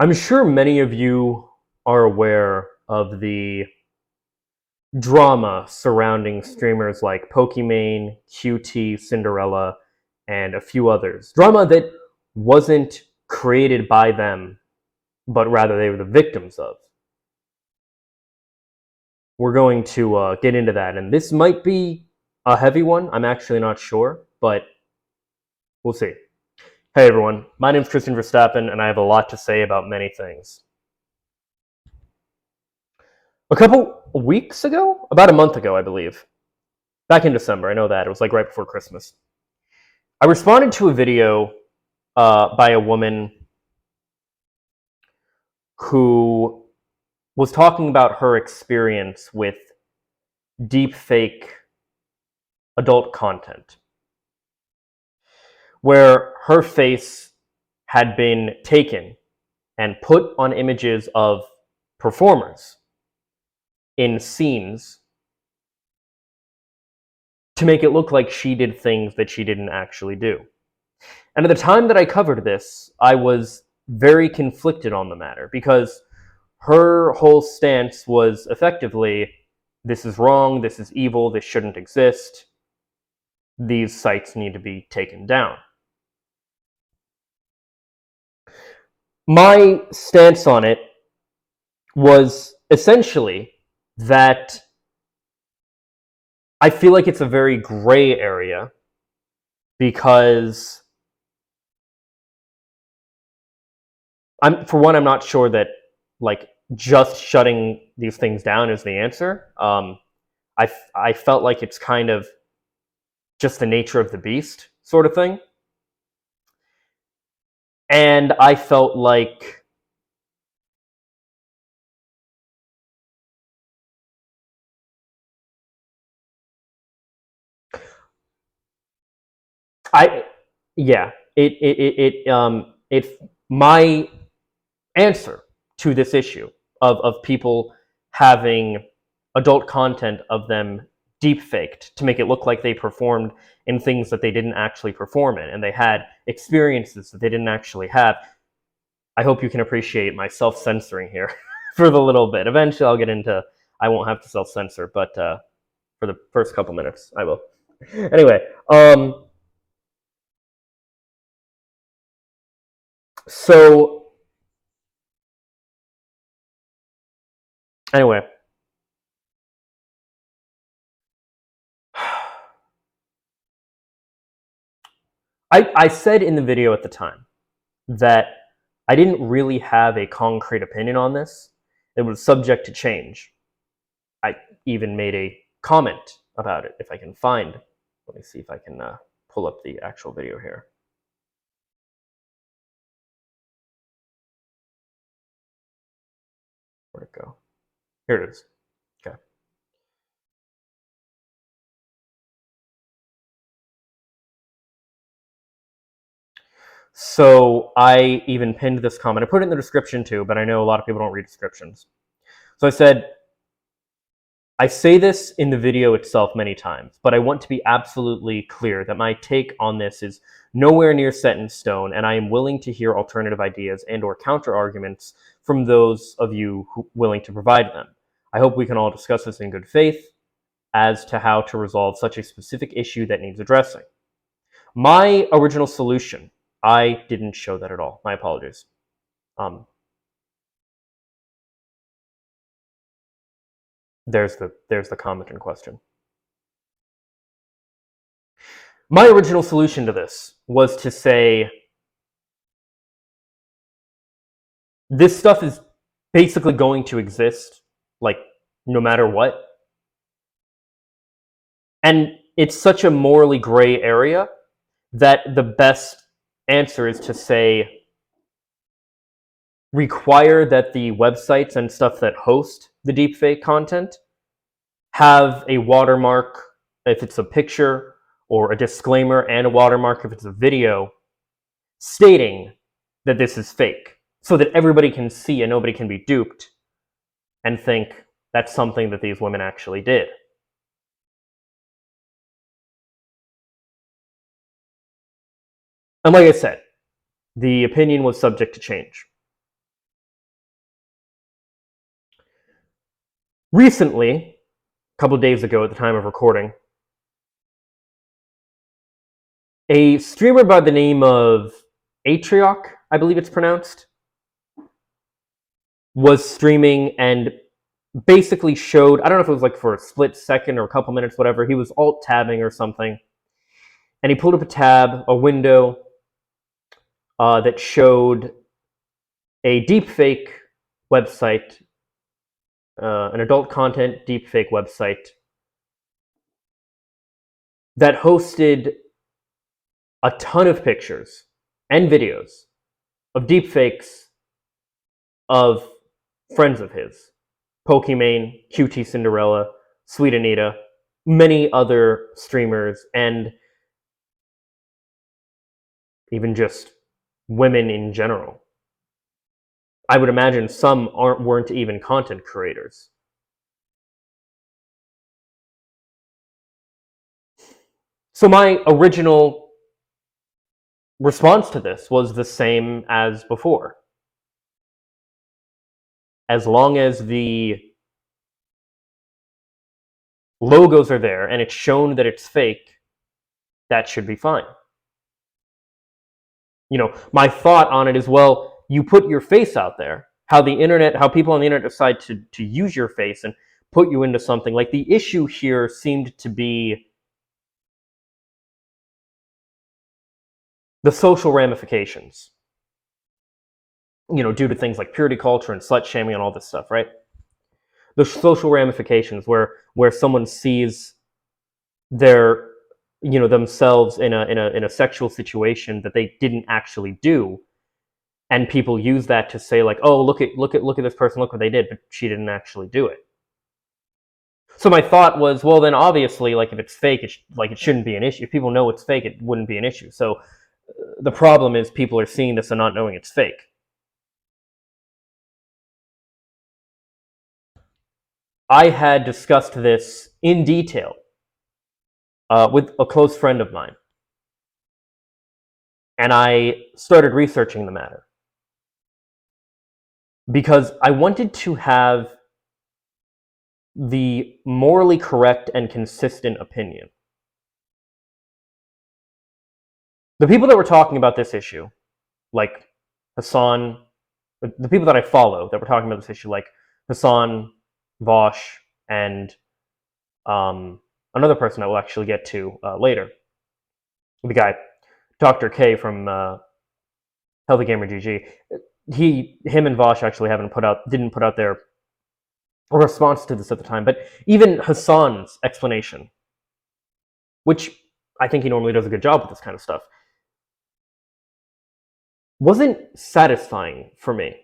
I'm sure many of you are aware of the drama surrounding streamers like Pokimane, QT, Cinderella, and a few others. Drama that wasn't created by them, but rather they were the victims of. We're going to get into that, and this might be a heavy one. I'm actually not sure, but we'll see. Hey everyone, my name is Tristan Verstappen, and I have a lot to say about many things. A couple weeks ago, about a month ago, I believe, back in December, I know that, it was like right before Christmas, I responded to a video by a woman who was talking about her experience with deepfake adult content, where her face had been taken and put on images of performers in scenes to make it look like she did things that she didn't actually do. And at the time that I covered this, I was very conflicted on the matter because her whole stance was effectively, this is wrong, this is evil, this shouldn't exist, these sites need to be taken down. My stance on it was essentially that I feel like it's a very gray area because for one, I'm not sure that like just shutting these things down is the answer. I felt like it's kind of just the nature of the beast sort of thing. And I felt like my answer to this issue of people having adult content of them deep faked to make it look like they performed in things that they didn't actually perform in, and they had experiences that they didn't actually have. I hope you can appreciate my self-censoring here for the little bit. Eventually I'll get into, I won't have to self-censor, but for the first couple minutes I will. Anyway, so anyway, I said in the video at the time that I didn't really have a concrete opinion on this. It was subject to change. I even made a comment about it, if I can find. Let me see if I can pull up the actual video here. Where'd it go? Here it is. Okay. So I even pinned this comment. I put it in the description too, but I know a lot of people don't read descriptions. So I said, I say this in the video itself many times, but I want to be absolutely clear that my take on this is nowhere near set in stone, and I am willing to hear alternative ideas and or counter arguments from those of you willing to provide them. I hope we can all discuss this in good faith as to how to resolve such a specific issue that needs addressing. My original solution, I didn't show that at all. My apologies. There's the comment in question. My original solution to this was to say, this stuff is basically going to exist, like, no matter what. And it's such a morally gray area that the best answer is to say, require that the websites and stuff that host the deepfake content have a watermark if it's a picture, or a disclaimer and a watermark if it's a video, stating that this is fake, so that everybody can see and nobody can be duped and think that's something that these women actually did. And like I said, the opinion was subject to change. Recently, a couple of days ago at the time of recording, a streamer by the name of Atrioc, I believe it's pronounced, was streaming and basically showed, I don't know if it was like for a split second or a couple minutes, whatever, he was alt-tabbing or something, and he pulled up a tab, a window, that showed a deepfake website, an adult content deepfake website that hosted a ton of pictures and videos of deepfakes of friends of his. Pokimane, QT Cinderella, Sweet Anita, many other streamers, and even just women in general. I would imagine some weren't even content creators. So my original response to this was the same as before. As long as the logos are there and it's shown that it's fake, that should be fine. You know, my thought on it is, well, you put your face out there. How people on the internet decide to use your face and put you into something. Like, the issue here seemed to be the social ramifications. You know, due to things like purity culture and slut shaming and all this stuff, right? The social ramifications where someone sees their, you know, themselves in a sexual situation that they didn't actually do, and people use that to say, like, oh, look at this person, look what they did, but she didn't actually do it. So my thought was, well, then obviously, like, if it's fake, it shouldn't be an issue. If people know it's fake, it wouldn't be an issue. So the problem is people are seeing this and not knowing it's fake. I had discussed this in detail with a close friend of mine, and I started researching the matter because I wanted to have the morally correct and consistent opinion. The people that were talking about this issue, like Hassan, the people that I follow that were talking about this issue, like Hassan, Vosh, and another person I will actually get to later, the guy, Dr. K from Healthy Gamer GG. Him and Vosh actually didn't put out their response to this at the time, but even Hassan's explanation, which I think he normally does a good job with this kind of stuff, wasn't satisfying for me.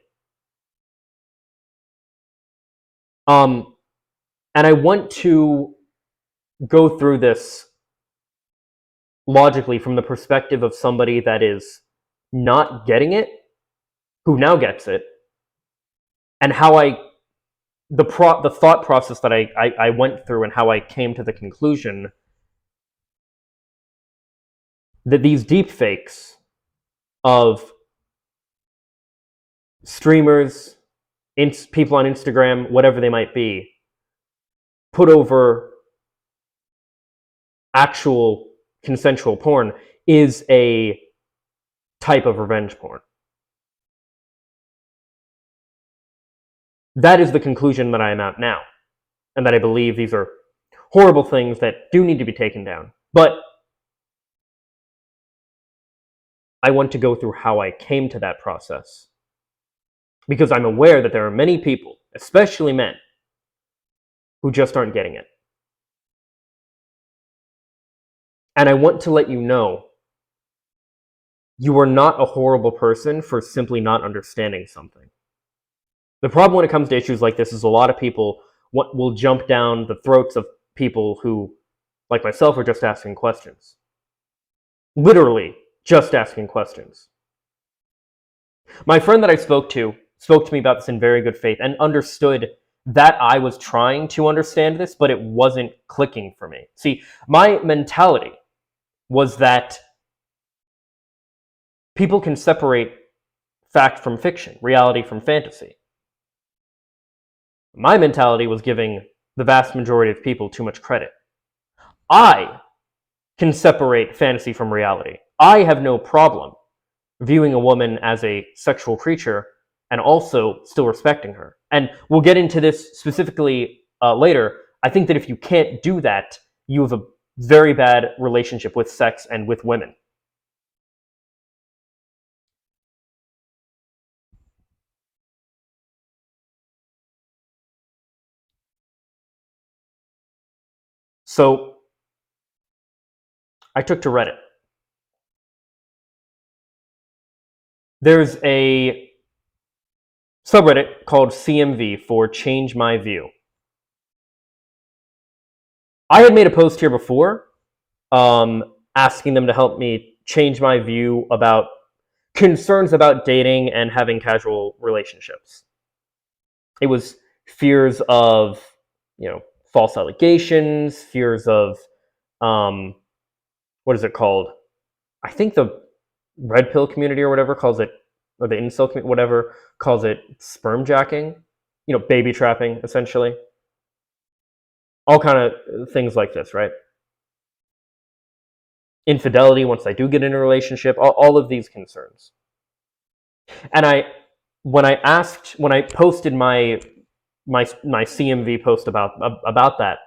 And I want to go through this logically from the perspective of somebody that is not getting it, who now gets it, and how the thought process that I went through and how I came to the conclusion that these deepfakes of streamers, people on Instagram, whatever they might be, put over actual consensual porn is a type of revenge porn. That is the conclusion that I am at now, and that I believe these are horrible things that do need to be taken down. But I want to go through how I came to that process, because I'm aware that there are many people, especially men, who just aren't getting it. And I want to let you know, you are not a horrible person for simply not understanding something. The problem when it comes to issues like this is a lot of people will jump down the throats of people who, like myself, are just asking questions. Literally, just asking questions. My friend that I spoke to me about this in very good faith and understood that I was trying to understand this, but it wasn't clicking for me. See, my mentality was that people can separate fact from fiction, reality from fantasy. My mentality was giving the vast majority of people too much credit. I can separate fantasy from reality. I have no problem viewing a woman as a sexual creature and also still respecting her. And we'll get into this specifically later. I think that if you can't do that, you have a very bad relationship with sex and with women. So I took to Reddit. There's a subreddit called CMV for Change My View. I had made a post here before asking them to help me change my view about concerns about dating and having casual relationships. It was fears of, false allegations, fears of, what is it called? I think the red pill community or whatever calls it, or the incel community, whatever, calls it sperm jacking, baby trapping, essentially. All kind of things like this, right? Infidelity once I do get in a relationship, all of these concerns. And when I posted my CMV post about that,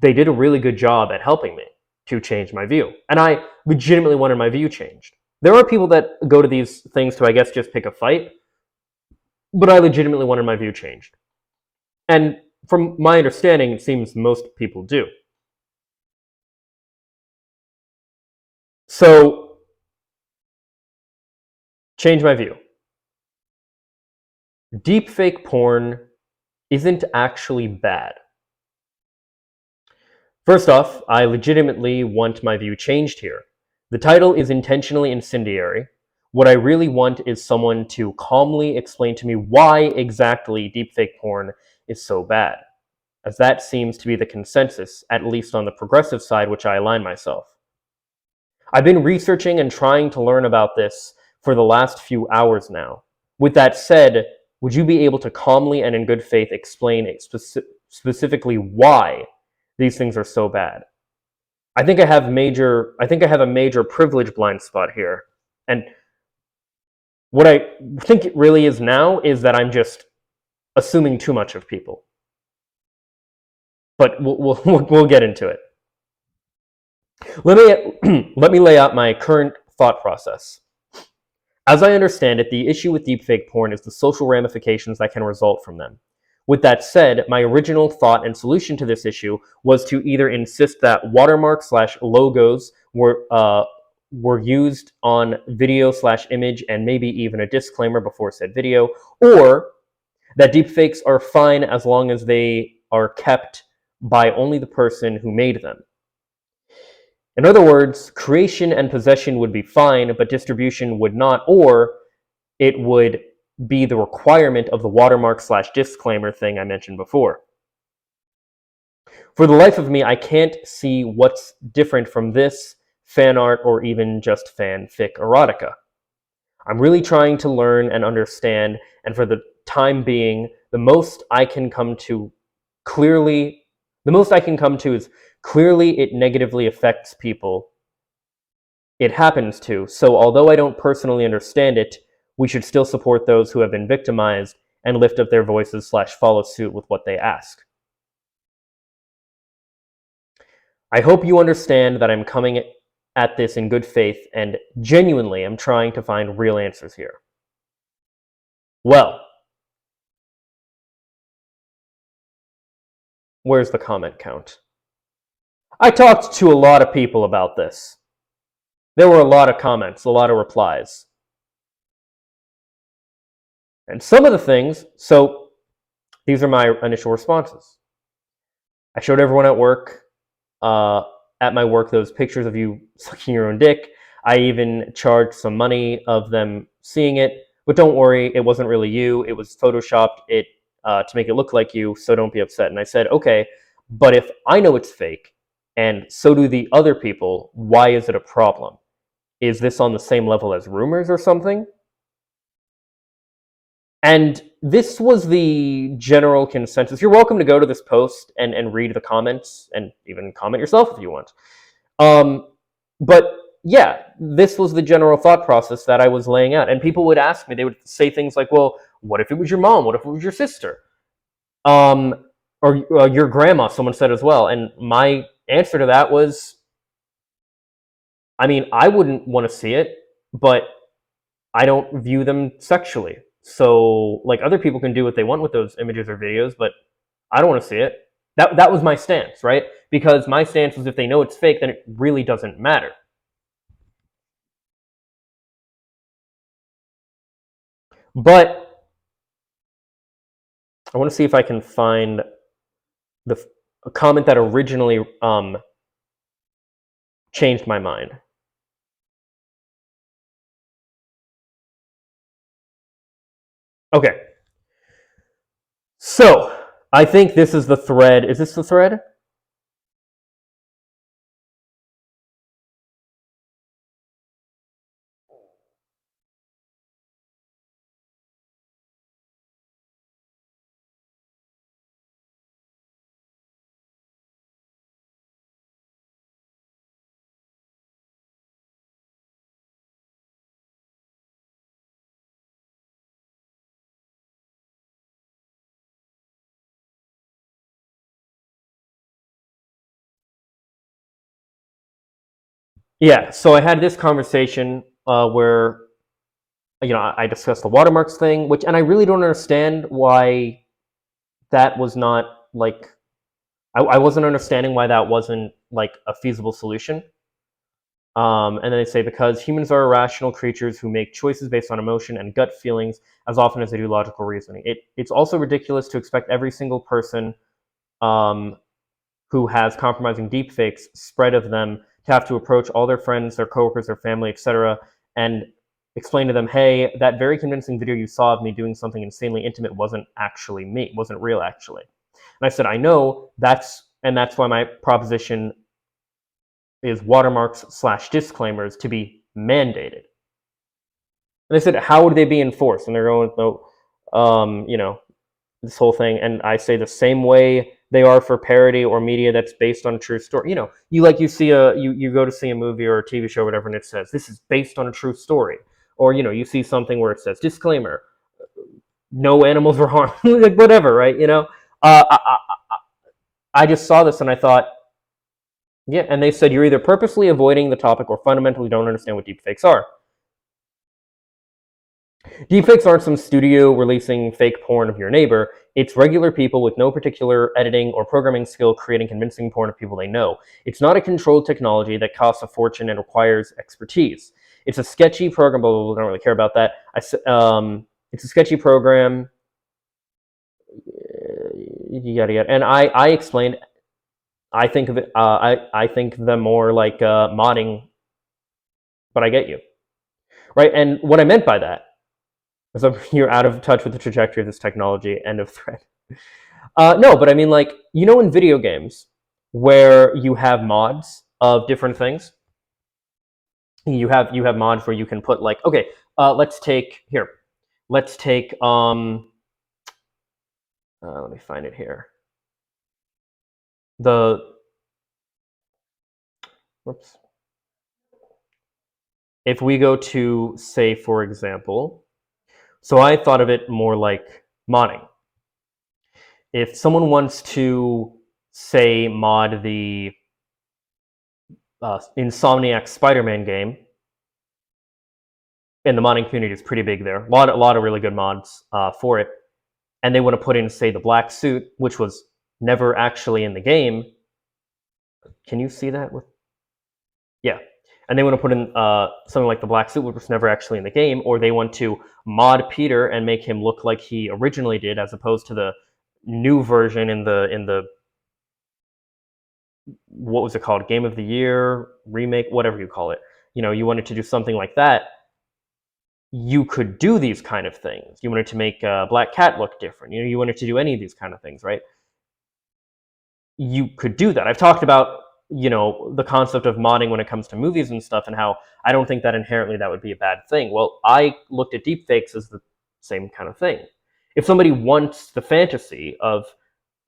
they did a really good job at helping me to change my view. And I legitimately wanted my view changed. There are people that go to these things to, I guess, just pick a fight, but I legitimately wanted my view changed. And from my understanding, it seems most people do. So, change my view. Deepfake porn isn't actually bad. First off, I legitimately want my view changed here. The title is intentionally incendiary. What I really want is someone to calmly explain to me why exactly deepfake porn is so bad, as that seems to be the consensus, at least on the progressive side, which I align myself. I've been researching and trying to learn about this for the last few hours now. With that said, would you be able to calmly and in good faith explain specifically why these things are so bad? I think I have a major privilege blind spot here. And what I think it really is now is that I'm just assuming too much of people. But we'll get into it. Let me lay out my current thought process. As I understand it, the issue with deepfake porn is the social ramifications that can result from them. With that said, my original thought and solution to this issue was to either insist that watermarks/logos were used on video/image and maybe even a disclaimer before said video, or that deepfakes are fine as long as they are kept by only the person who made them. In other words, creation and possession would be fine, but distribution would not, or it would be the requirement of the watermark/disclaimer thing I mentioned before. For the life of me, I can't see what's different from this, fan art, or even just fanfic erotica. I'm really trying to learn and understand, and for the time being, the most I can come to is clearly it negatively affects people it happens to. So although I don't personally understand it, we should still support those who have been victimized and lift up their voices/follow suit with what they ask. I hope you understand that I'm coming at this in good faith and genuinely am trying to find real answers here. Well, where's the comment count? I talked to a lot of people about this. There were a lot of comments, a lot of replies. And some of the things, so these are my initial responses. I showed everyone at work, at my work, those pictures of you sucking your own dick. I even charged some money of them seeing it. But don't worry, it wasn't really you. It was photoshopped to make it look like you, so don't be upset. And I said, okay, but if I know it's fake, and so do the other people, why is it a problem? Is this on the same level as rumors or something? And this was the general consensus. You're welcome to go to this post and read the comments and even comment yourself if you want. But yeah, this was the general thought process that I was laying out. And people would ask me, they would say things like, well, what if it was your mom? What if it was your sister? Or your grandma, someone said as well. And my answer to that was, I mean, I wouldn't want to see it, but I don't view them sexually. So, like, other people can do what they want with those images or videos, but I don't want to see it. That was my stance, right? Because my stance was if they know it's fake, then it really doesn't matter. But I want to see if I can find a comment that originally changed my mind. Okay. So, I think this is the thread. Is this the thread? Yeah, so I had this conversation where I discussed the watermarks thing, which, and I really don't understand why that was not like, I wasn't understanding why that wasn't like a feasible solution. And then they say because humans are irrational creatures who make choices based on emotion and gut feelings as often as they do logical reasoning. It's also ridiculous to expect every single person um, who has compromising deepfakes spread of them to have to approach all their friends, their coworkers, their family, etc., and explain to them, hey, that very convincing video you saw of me doing something insanely intimate wasn't actually me, wasn't real actually. And I said, I know, that's why my proposition is watermarks / disclaimers to be mandated. And they said, how would they be enforced? And they're going, no, this whole thing. And I say the same way they are for parody or media that's based on a true story. You see you go to see a movie or a TV show or whatever, and it says this is based on a true story, or you see something where it says disclaimer, no animals were harmed, like whatever, right? I just saw this and I thought, yeah. And they said you're either purposely avoiding the topic or fundamentally don't understand what deepfakes are. Deepfakes aren't some studio releasing fake porn of your neighbor. It's regular people with no particular editing or programming skill creating convincing porn of people they know. It's not a controlled technology that costs a fortune and requires expertise. It's a sketchy program, but we don't really care about that. It's a sketchy program, yada yada. And I explained, I think of it, I think them more like modding, but I get you. Right? And what I meant by that, so you're out of touch with the trajectory of this technology. End of thread. No, but I mean, like, in video games where you have mods of different things, you have mods where you can put like, okay, let's take let me find it here. Whoops. If we go to, say, for example, so I thought of it more like modding. If someone wants to, say, mod the Insomniac Spider-Man game, and the modding community is pretty big there, a lot of really good mods for it, and they want to put in, say, the black suit, which was never actually in the game. Can you see that? Yeah. And they want to put in something like the black suit, which was never actually in the game, or they want to mod Peter and make him look like he originally did, as opposed to the new version in the what was it called? Game of the Year remake, whatever you call it. You wanted to do something like that. You could do these kind of things. You wanted to make Black Cat look different. You wanted to do any of these kind of things, right? You could do that. I've talked about the concept of modding when it comes to movies and stuff, and how I don't think that inherently that would be a bad thing. Well, I looked at deepfakes as the same kind of thing. If somebody wants the fantasy of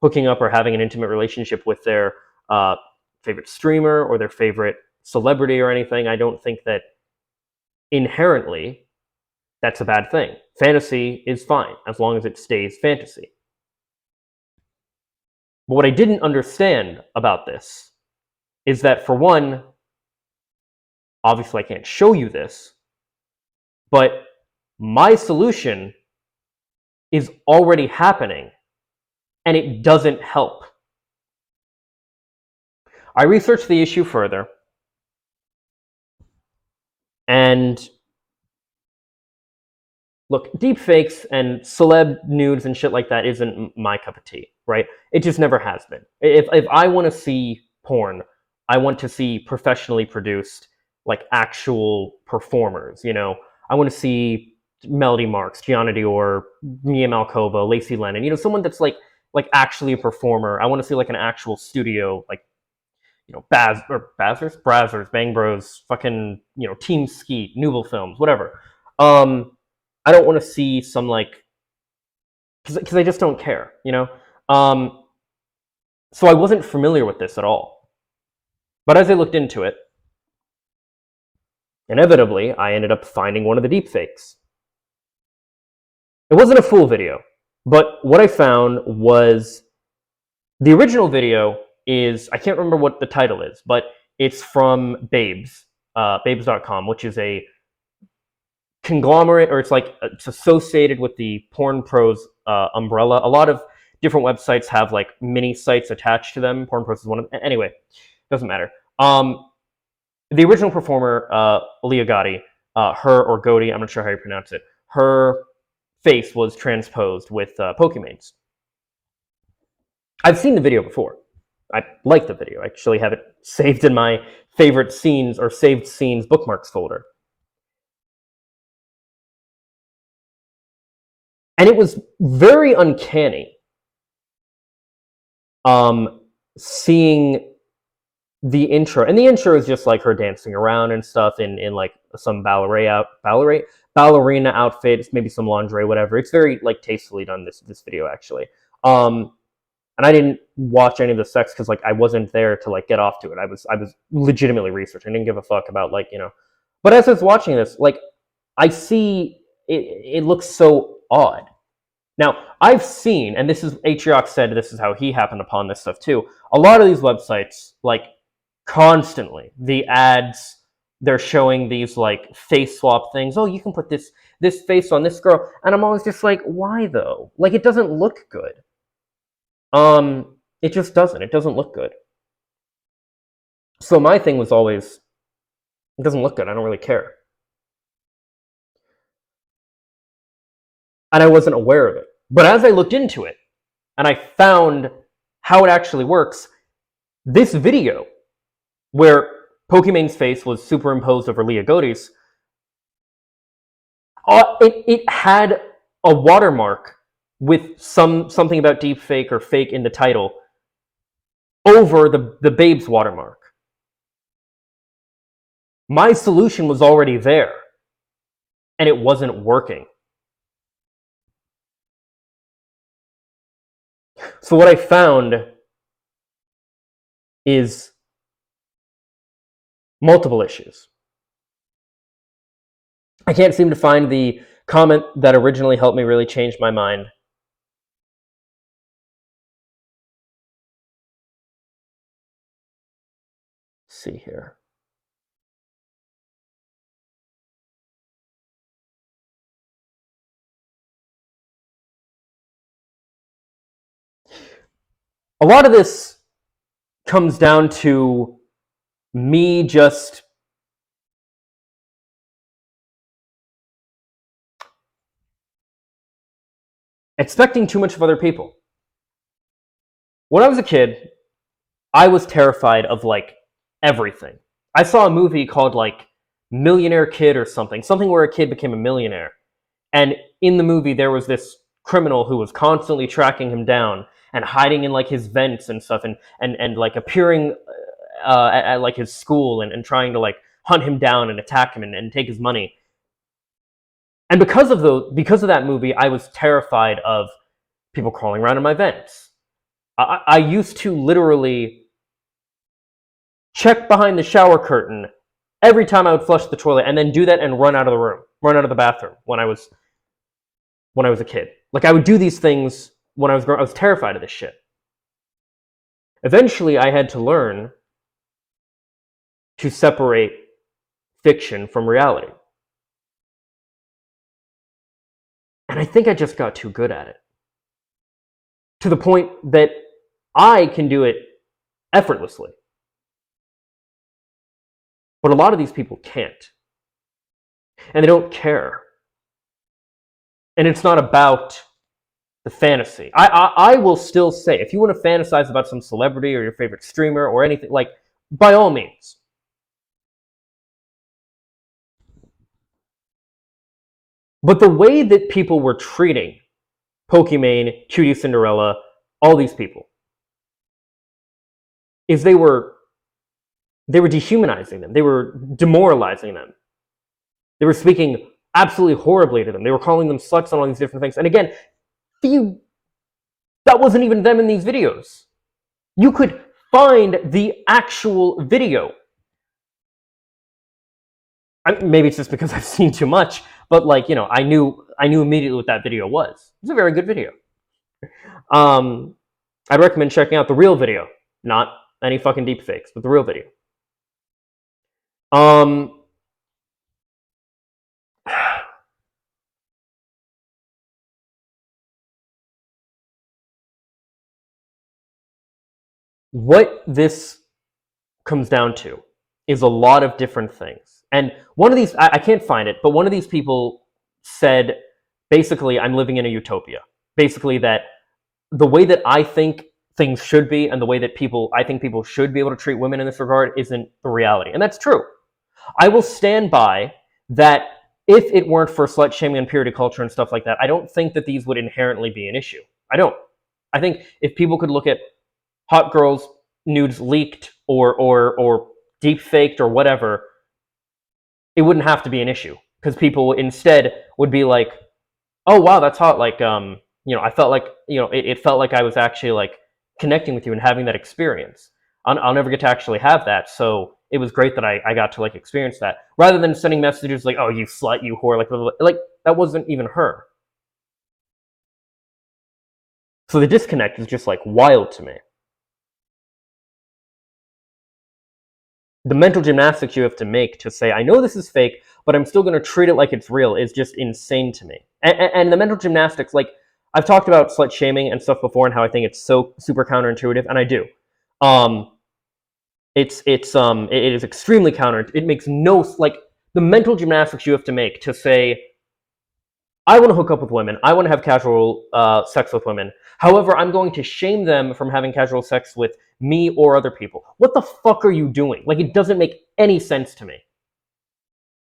hooking up or having an intimate relationship with their favorite streamer or their favorite celebrity or anything, I don't think that inherently that's a bad thing. Fantasy is fine as long as it stays fantasy. But what I didn't understand about this is that, for one, obviously I can't show you this, but my solution is already happening and it doesn't help. I researched the issue further, and look, deepfakes and celeb nudes and shit like that isn't my cup of tea, right? It just never has been. If I want to see porn, I want to see professionally produced, like, actual performers, you know? I want to see Melody Marks, Gianna Dior, Mia Malkova, Lacey Lennon, you know, someone that's like actually a performer. I want to see like an actual studio, like, you know, Brazzers, Bang Bros, fucking, you know, Team Skeet, Nooble Films, whatever. I don't want to see some, like, because I just don't care, you know? So I wasn't familiar with this at all. But as I looked into it, inevitably, I ended up finding one of the deepfakes. It wasn't a full video, but what I found was the original video is, I can't remember what the title is, but it's from Babes, babes.com, which is a conglomerate, or it's associated with the Porn Pros umbrella. A lot of different websites have like mini sites attached to them. Porn Pros is one of them. Anyway, doesn't matter. The original performer, Leah Gotti, her, or Gotti, I'm not sure how you pronounce it, her face was transposed with Pokemains. I've seen the video before. I like the video. I actually have it saved in my favorite scenes or saved scenes bookmarks folder. And it was very uncanny seeing the intro. And the intro is just like her dancing around and stuff in like some ballerina outfit, maybe some lingerie, whatever. It's very like tastefully done, this video actually. And I didn't watch any of the sex because like I wasn't there to like get off to it. I was legitimately researching. I didn't give a fuck about, like, you know. But as I was watching this, like, I see it looks so odd. Now, I've seen, and this is, Atriox said this is how he happened upon this stuff too. A lot of these websites, like, constantly, the ads, they're showing these like face swap things. Oh, you can put this face on this girl, and I'm always just like, why though? Like, it doesn't look good. It just doesn't. It doesn't look good. So my thing was always, it doesn't look good. I don't really care. And I wasn't aware of it. But as I looked into it, and I found how it actually works, this video, where Pokemain's face was superimposed over Leah Gotti's, it had a watermark with something about deepfake or fake in the title over the Babes watermark. My solution was already there, and it wasn't working. So what I found is multiple issues. I can't seem to find the comment that originally helped me really change my mind. Let's see here. A lot of this comes down to me just expecting too much of other people. When I was a kid, I was terrified of, like, everything. I saw a movie called, like, Millionaire Kid or something where a kid became a millionaire. And in the movie, there was this criminal who was constantly tracking him down and hiding in, like, his vents and stuff, and like appearing at like his school and trying to, like, hunt him down and attack him and take his money. And because of that movie, I was terrified of people crawling around in my vents. I used to literally check behind the shower curtain every time I would flush the toilet, and then do that and run out of the room, run out of the bathroom when I was a kid. Like, I would do these things when I was terrified of this shit. Eventually, I had to learn to separate fiction from reality. And I think I just got too good at it. To the point that I can do it effortlessly. But a lot of these people can't. And they don't care. And it's not about the fantasy. I will still say, if you want to fantasize about some celebrity or your favorite streamer or anything, like, by all means. But the way that people were treating Pokimane, Cutie Cinderella, all these people, is they were dehumanizing them. They were demoralizing them. They were speaking absolutely horribly to them. They were calling them sluts and all these different things. And again, that wasn't even them in these videos. You could find the actual video. Maybe it's just because I've seen too much, but like, you know, I knew immediately what that video was. It's a very good video. I'd recommend checking out the real video, not any fucking deepfakes, but the real video. What this comes down to is a lot of different things. And one of these, I can't find it, but one of these people said, basically, I'm living in a utopia. Basically, that the way that I think things should be and the way that I think people should be able to treat women in this regard isn't the reality. And that's true. I will stand by that. If it weren't for slut shaming and purity culture and stuff like that, I don't think that these would inherently be an issue. I don't. I think if people could look at hot girls' nudes leaked or deep faked or whatever, it wouldn't have to be an issue, because people instead would be like, oh wow, that's hot. Like, you know, I felt like, you know, it felt like I was actually like connecting with you and having that experience. I'll never get to actually have that, so it was great that I got to like experience that, rather than sending messages like, oh, you slut, you whore, like that wasn't even her. So the disconnect is just like wild to me. The mental gymnastics you have to make to say, I know this is fake, but I'm still going to treat it like it's real, is just insane to me. And the mental gymnastics, like, I've talked about slut shaming and stuff before and how I think it's so super counterintuitive, and I do. It is extremely counter. It makes no, like, the mental gymnastics you have to make to say, I want to hook up with women, I want to have casual sex with women. However, I'm going to shame them from having casual sex with me or other people. What the fuck are you doing? Like, it doesn't make any sense to me.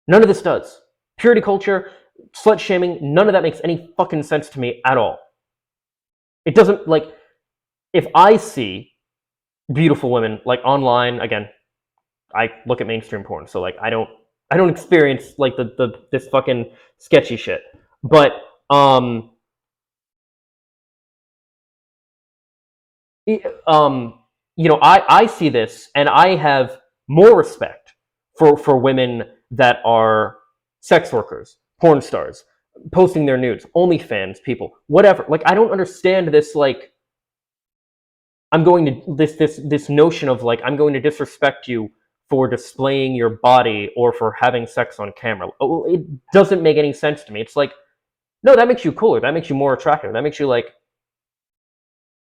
None of this does. Purity culture, slut shaming, none of that makes any fucking sense to me at all. It doesn't, like, if I see beautiful women, like, online, again, I look at mainstream porn, so like I don't experience like this fucking sketchy shit. But you know, I see this and I have more respect for women that are sex workers, porn stars, posting their nudes, OnlyFans people, whatever. Like, I don't understand this, like, I'm going to this notion of like, I'm going to disrespect you for displaying your body or for having sex on camera. It doesn't make any sense to me. It's like, no, that makes you cooler. That makes you more attractive. That makes you like,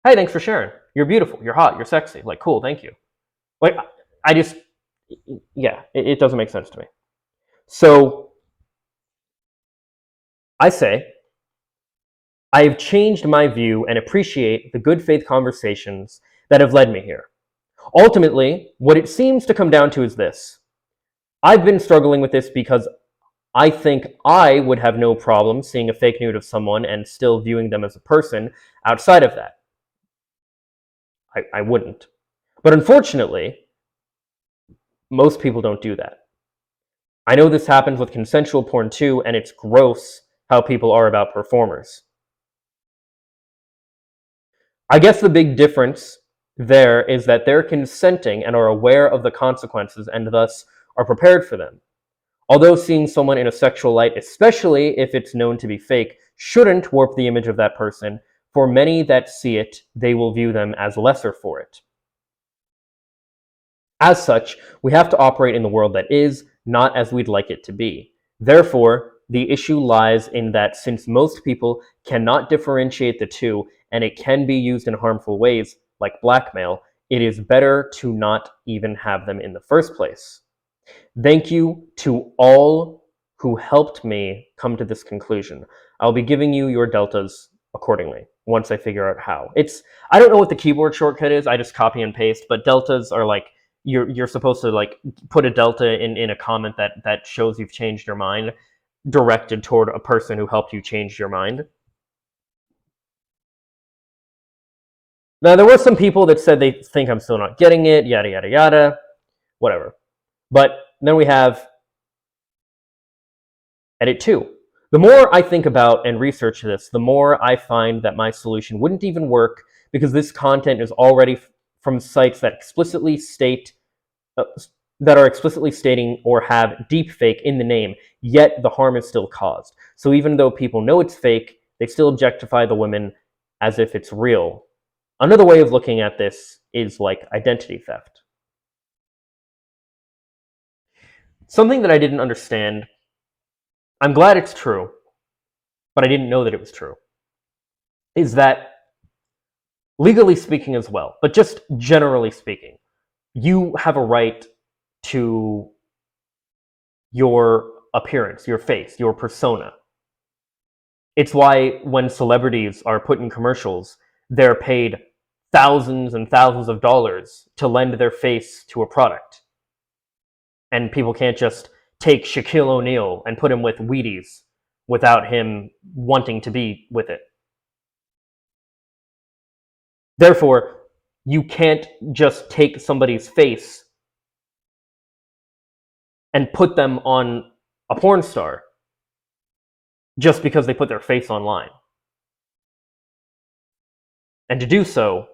hey, thanks for sharing. You're beautiful. You're hot. You're sexy. Like, cool. Thank you. Like, I just, yeah, it doesn't make sense to me. So I say, I have changed my view and appreciate the good faith conversations that have led me here. Ultimately, what it seems to come down to is this. I've been struggling with this because I think I would have no problem seeing a fake nude of someone and still viewing them as a person outside of that. I wouldn't. But unfortunately, most people don't do that. I know this happens with consensual porn too, and it's gross how people are about performers. I guess the big difference there is that they're consenting and are aware of the consequences and thus are prepared for them. Although seeing someone in a sexual light, especially if it's known to be fake, shouldn't warp the image of that person, for many that see it, they will view them as lesser for it. As such, we have to operate in the world that is, not as we'd like it to be. Therefore, the issue lies in that since most people cannot differentiate the two, and it can be used in harmful ways, like blackmail, it is better to not even have them in the first place. Thank you to all who helped me come to this conclusion. I'll be giving you your deltas accordingly once I figure out how. I don't know what the keyboard shortcut is. I just copy and paste, but deltas are like you're supposed to like put a delta in a comment that shows you've changed your mind, directed toward a person who helped you change your mind. Now there were some people that said they think I'm still not getting it, yada yada yada, whatever. But then we have edit 2. The more I think about and research this, the more I find that my solution wouldn't even work because this content is already from sites that explicitly state that are explicitly stating or have deepfake in the name, yet the harm is still caused. So even though people know it's fake, they still objectify the women as if it's real. Another way of looking at this is like identity theft. Something that I didn't understand, I'm glad it's true, but I didn't know that it was true, is that legally speaking as well, but just generally speaking, you have a right to your appearance, your face, your persona. It's why when celebrities are put in commercials, they're paid thousands and thousands of dollars to lend their face to a product. And people can't just take Shaquille O'Neal and put him with Wheaties without him wanting to be with it. Therefore, you can't just take somebody's face and put them on a porn star just because they put their face online. And to do so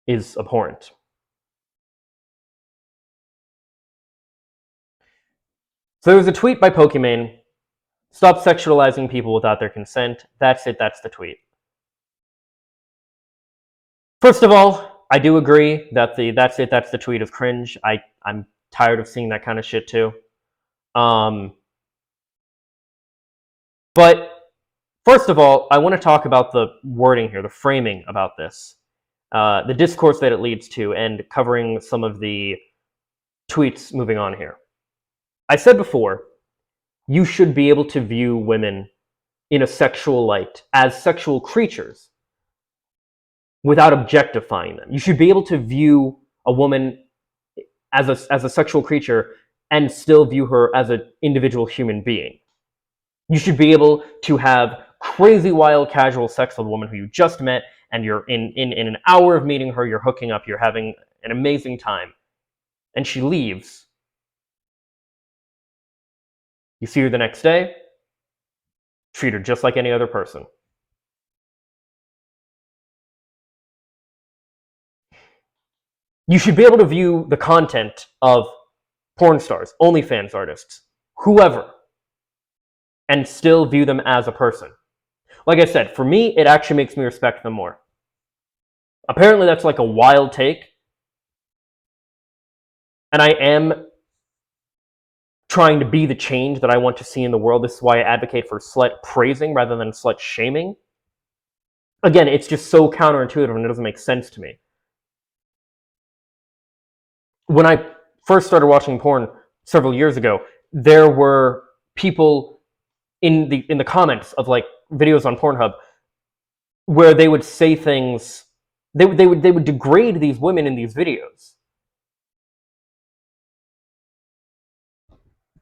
is abhorrent. So there was a tweet by Pokimane, stop sexualizing people without their consent. That's it, that's the tweet. First of all, I do agree that that's it, that's the tweet is cringe. I'm tired of seeing that kind of shit too. But first of all, I want to talk about the wording here, the framing about this, the discourse that it leads to, and covering some of the tweets moving on here. I said before, you should be able to view women in a sexual light as sexual creatures without objectifying them. You should be able to view a woman as a sexual creature and still view her as an individual human being. You should be able to have crazy wild casual sex with a woman who you just met, and you're in an hour of meeting her, you're hooking up, you're having an amazing time, and she leaves. You see her the next day, treat her just like any other person. You should be able to view the content of porn stars, OnlyFans artists, whoever, and still view them as a person. Like I said, for me, it actually makes me respect them more. Apparently that's like a wild take, and I am trying to be the change that I want to see in the world. This is why I advocate for slut praising rather than slut shaming. Again, it's just so counterintuitive and it doesn't make sense to me. When I first started watching porn several years ago, there were people in the comments of like videos on Pornhub where they would say things, they would degrade these women in these videos.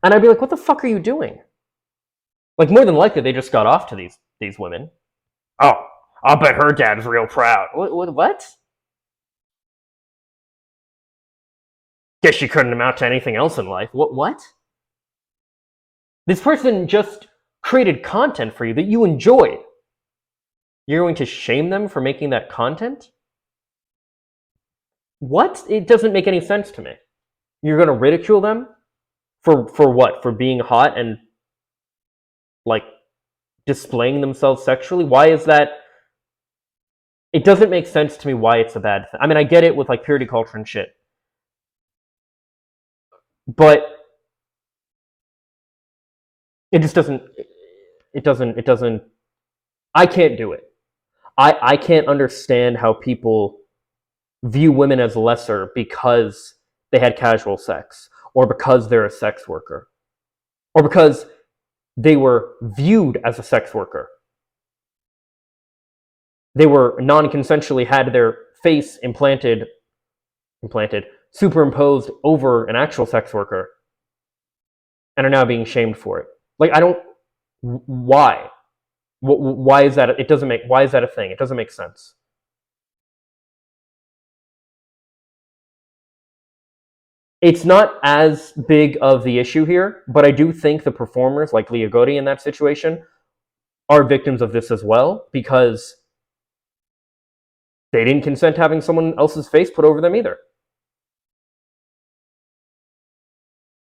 And I'd be like, what the fuck are you doing? Like, more than likely, they just got off to these women. Oh, I'll bet her dad's real proud. What? Guess you couldn't amount to anything else in life. What? This person just created content for you that you enjoyed. You're going to shame them for making that content? What? It doesn't make any sense to me. You're going to ridicule them for what? For being hot and like displaying themselves sexually? Why is that? It doesn't make sense to me why it's a bad thing. I mean, I get it with like purity culture and shit. But it just doesn't I can't do it. I can't understand how people view women as lesser because they had casual sex, or because they're a sex worker, or because they were viewed as a sex worker. They were non-consensually had their face implanted, superimposed over an actual sex worker, and are now being shamed for it. Like, I don't. Why? Why is that? It doesn't make. Why is that a thing? It doesn't make sense. It's not as big of the issue here, but I do think the performers, like Leah Godi in that situation, are victims of this as well, because they didn't consent to having someone else's face put over them either.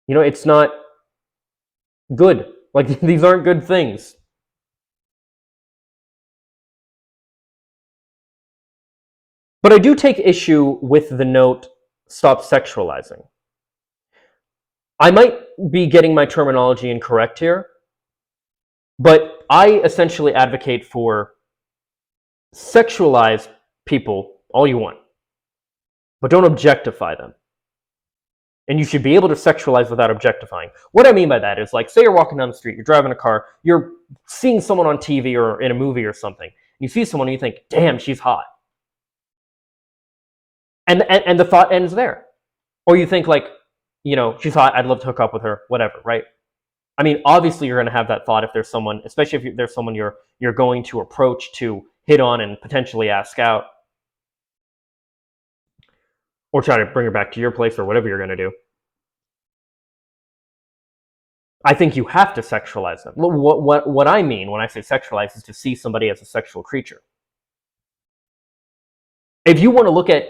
You know, it's not good. Like, these aren't good things. But I do take issue with the note, stop sexualizing. I might be getting my terminology incorrect here, but I essentially advocate for sexualize people all you want, but don't objectify them. And you should be able to sexualize without objectifying. What I mean by that is, like, say you're walking down the street, you're driving a car, you're seeing someone on TV or in a movie or something, and you see someone and you think, damn, she's hot. And the thought ends there. Or you think, like, you know, she's hot, I'd love to hook up with her, whatever, right? I mean, obviously you're going to have that thought if there's someone, especially if there's someone you're going to approach to hit on and potentially ask out, or try to bring her back to your place, or whatever you're going to do. I think you have to sexualize them. What I mean when I say sexualize is to see somebody as a sexual creature. If you want to look at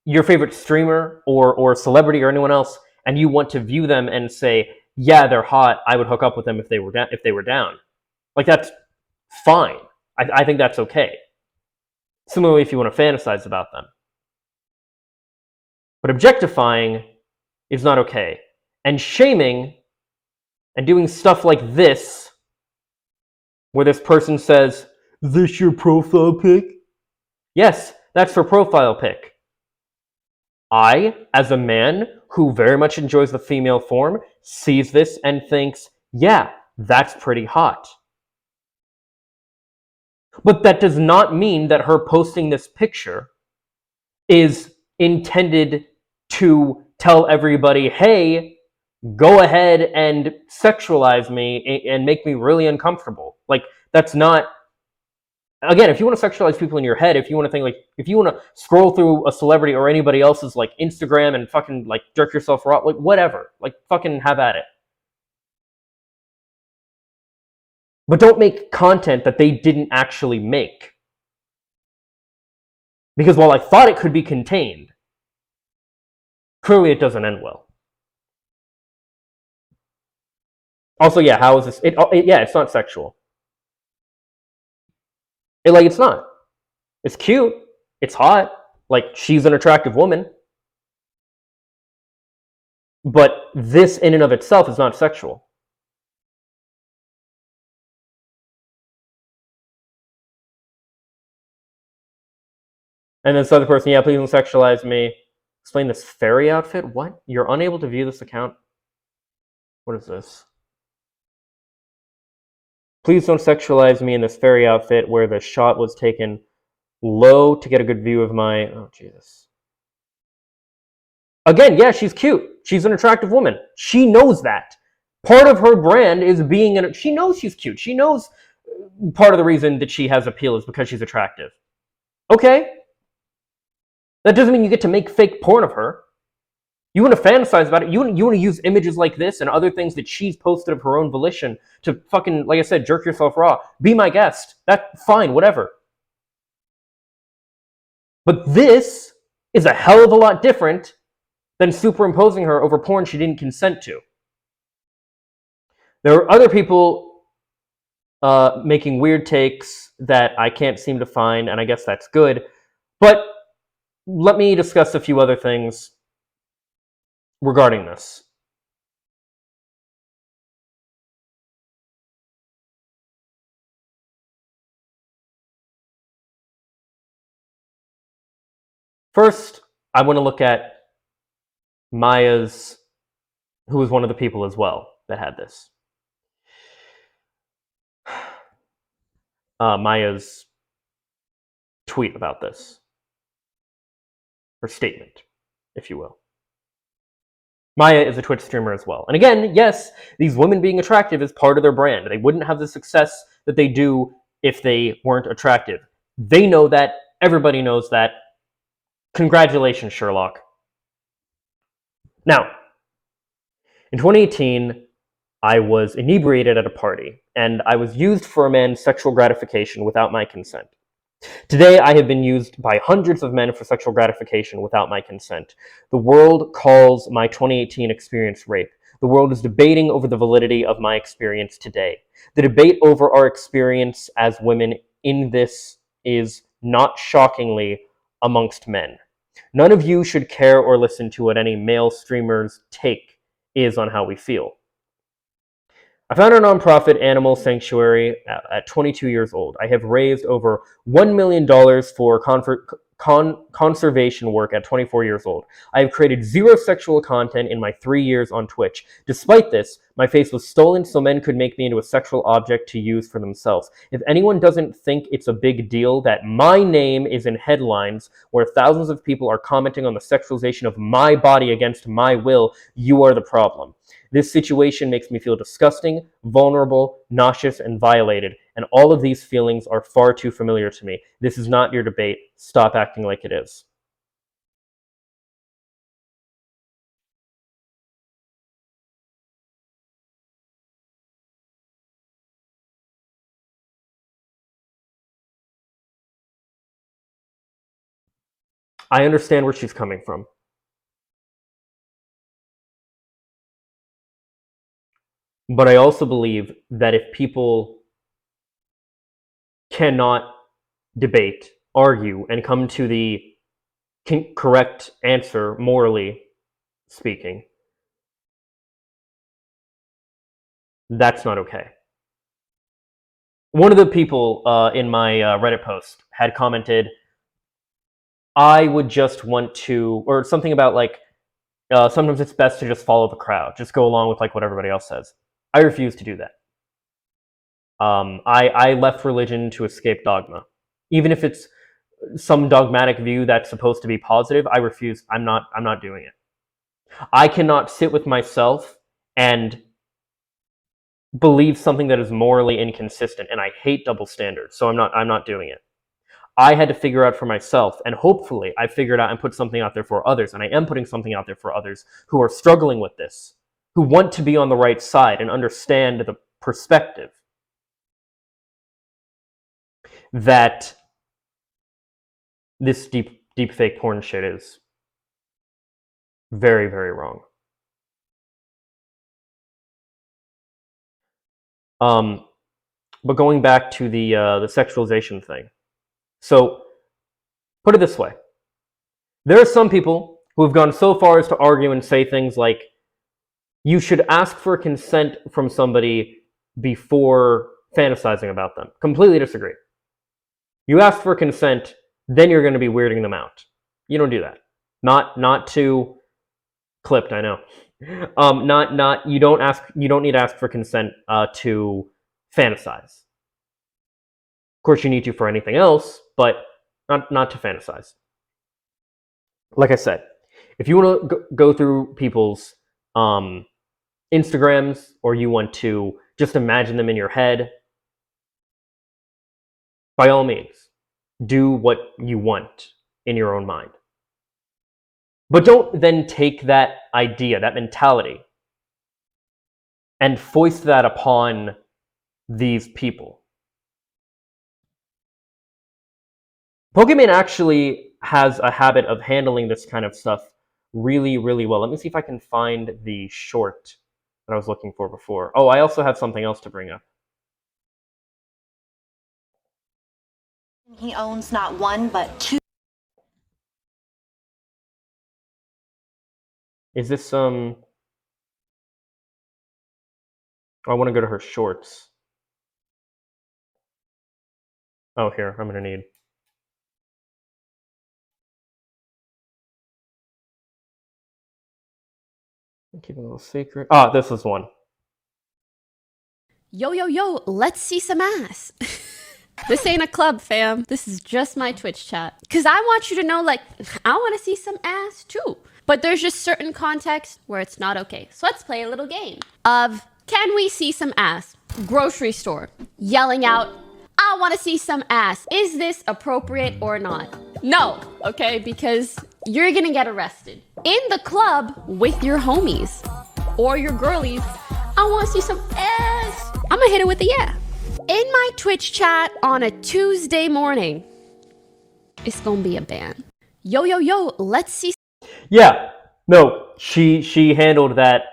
your favorite streamer or celebrity or anyone else, and you want to view them and say, yeah, they're hot, I would hook up with them if they were down. Like, that's fine. I think that's okay. Similarly, if you want to fantasize about them. But objectifying is not okay. And shaming and doing stuff like this, where this person says, this your profile pic? Yes, that's her profile pic. I, as a man who very much enjoys the female form, sees this and thinks, yeah, that's pretty hot. But that does not mean that her posting this picture is intended to tell everybody, hey, go ahead and sexualize me and make me really uncomfortable. Like, that's not. Again, if you want to sexualize people in your head, if you want to think, like, if you want to scroll through a celebrity or anybody else's, like, Instagram and fucking, like, jerk yourself raw, like, whatever. Like, fucking have at it. But don't make content that they didn't actually make. Because while I thought it could be contained, clearly it doesn't end well. Also, yeah, how is this? Yeah, it's not sexual. It's not. It's cute. It's hot. Like, she's an attractive woman. But this in and of itself is not sexual. And then this other person, yeah, please don't sexualize me. Explain this fairy outfit? What? You're unable to view this account? What is this? Please don't sexualize me in this fairy outfit where the shot was taken low to get a good view of my... Oh, Jesus. Again, yeah, she's cute. She's an attractive woman. She knows that. Part of her brand is being... She knows she's cute. She knows part of the reason that she has appeal is because she's attractive. Okay. That doesn't mean you get to make fake porn of her. You want to fantasize about it. You want to use images like this and other things that she's posted of her own volition to fucking, like I said, jerk yourself raw. Be my guest. That's fine, whatever. But this is a hell of a lot different than superimposing her over porn she didn't consent to. There are other people making weird takes that I can't seem to find, and I guess that's good. But let me discuss a few other things regarding this. First, I want to look at Maya's, who was one of the people as well that had this. Maya's tweet about this, her statement, if you will. Maya is a Twitch streamer as well. And again, yes, these women being attractive is part of their brand. They wouldn't have the success that they do if they weren't attractive. They know that. Everybody knows that. Congratulations, Sherlock. Now, in 2018, I was inebriated at a party, and I was used for a man's sexual gratification without my consent. Today, I have been used by hundreds of men for sexual gratification without my consent. The world calls my 2018 experience rape. The world is debating over the validity of my experience today. The debate over our experience as women in this is, not shockingly, amongst men. None of you should care or listen to what any male streamer's take is on how we feel. I founded a nonprofit animal sanctuary at 22 years old. I have raised over $1 million for conservation work at 24 years old. I have created zero sexual content in my 3 years on Twitch. Despite this, my face was stolen so men could make me into a sexual object to use for themselves. If anyone doesn't think it's a big deal that my name is in headlines where thousands of people are commenting on the sexualization of my body against my will, you are the problem. This situation makes me feel disgusting, vulnerable, nauseous, and violated, and all of these feelings are far too familiar to me. This is not your debate. Stop acting like it is. I understand where she's coming from. But I also believe that if people cannot debate, argue, and come to the correct answer, morally speaking, that's not okay. One of the people in my Reddit post had commented, I would just want to, or something about like, sometimes it's best to just follow the crowd, just go along with like what everybody else says. I refuse to do that. I left religion to escape dogma. Even if it's some dogmatic view that's supposed to be positive, I refuse. I'm not doing it. I cannot sit with myself and believe something that is morally inconsistent, and I hate double standards, so I'm not doing it. I had to figure out for myself, and hopefully I figured out and put something out there for others, and I am putting something out there for others who are struggling with this, who want to be on the right side and understand the perspective that this deepfake porn shit is very, very wrong. But going back to the sexualization thing. So, put it this way. There are some people who have gone so far as to argue and say things like, you should ask for consent from somebody before fantasizing about them. Completely disagree. You ask for consent, then you're going to be weirding them out. You don't do that. Not too clipped, I know. You don't need to ask for consent to fantasize. Of course, you need to for anything else, but not to fantasize. Like I said, if you want to go through people's Instagrams, or you want to just imagine them in your head, by all means, do what you want in your own mind. But don't then take that idea, that mentality, and foist that upon these people. Pokemon actually has a habit of handling this kind of stuff really, really well. Let me see if I can find the short that I was looking for before. Oh, I also have something else to bring up. He owns not one, but two. Is this I want to go to her shorts. Oh, here, I'm gonna need. Keep it a little secret. Ah, this is one. Yo, yo, yo, let's see some ass. This ain't a club, fam. This is just my Twitch chat. Because I want you to know, like, I want to see some ass too. But there's just certain contexts where it's not okay. So let's play a little game of, can we see some ass? Grocery store, yelling out, I want to see some ass. Is this appropriate or not? No, okay, because you're gonna get arrested. In the club with your homies or your girlies, I want to see some ass. I'm gonna hit it with a yeah. In my Twitch chat on a Tuesday morning, it's gonna be a ban. Yo, yo, yo, let's see. Yeah, no, she handled that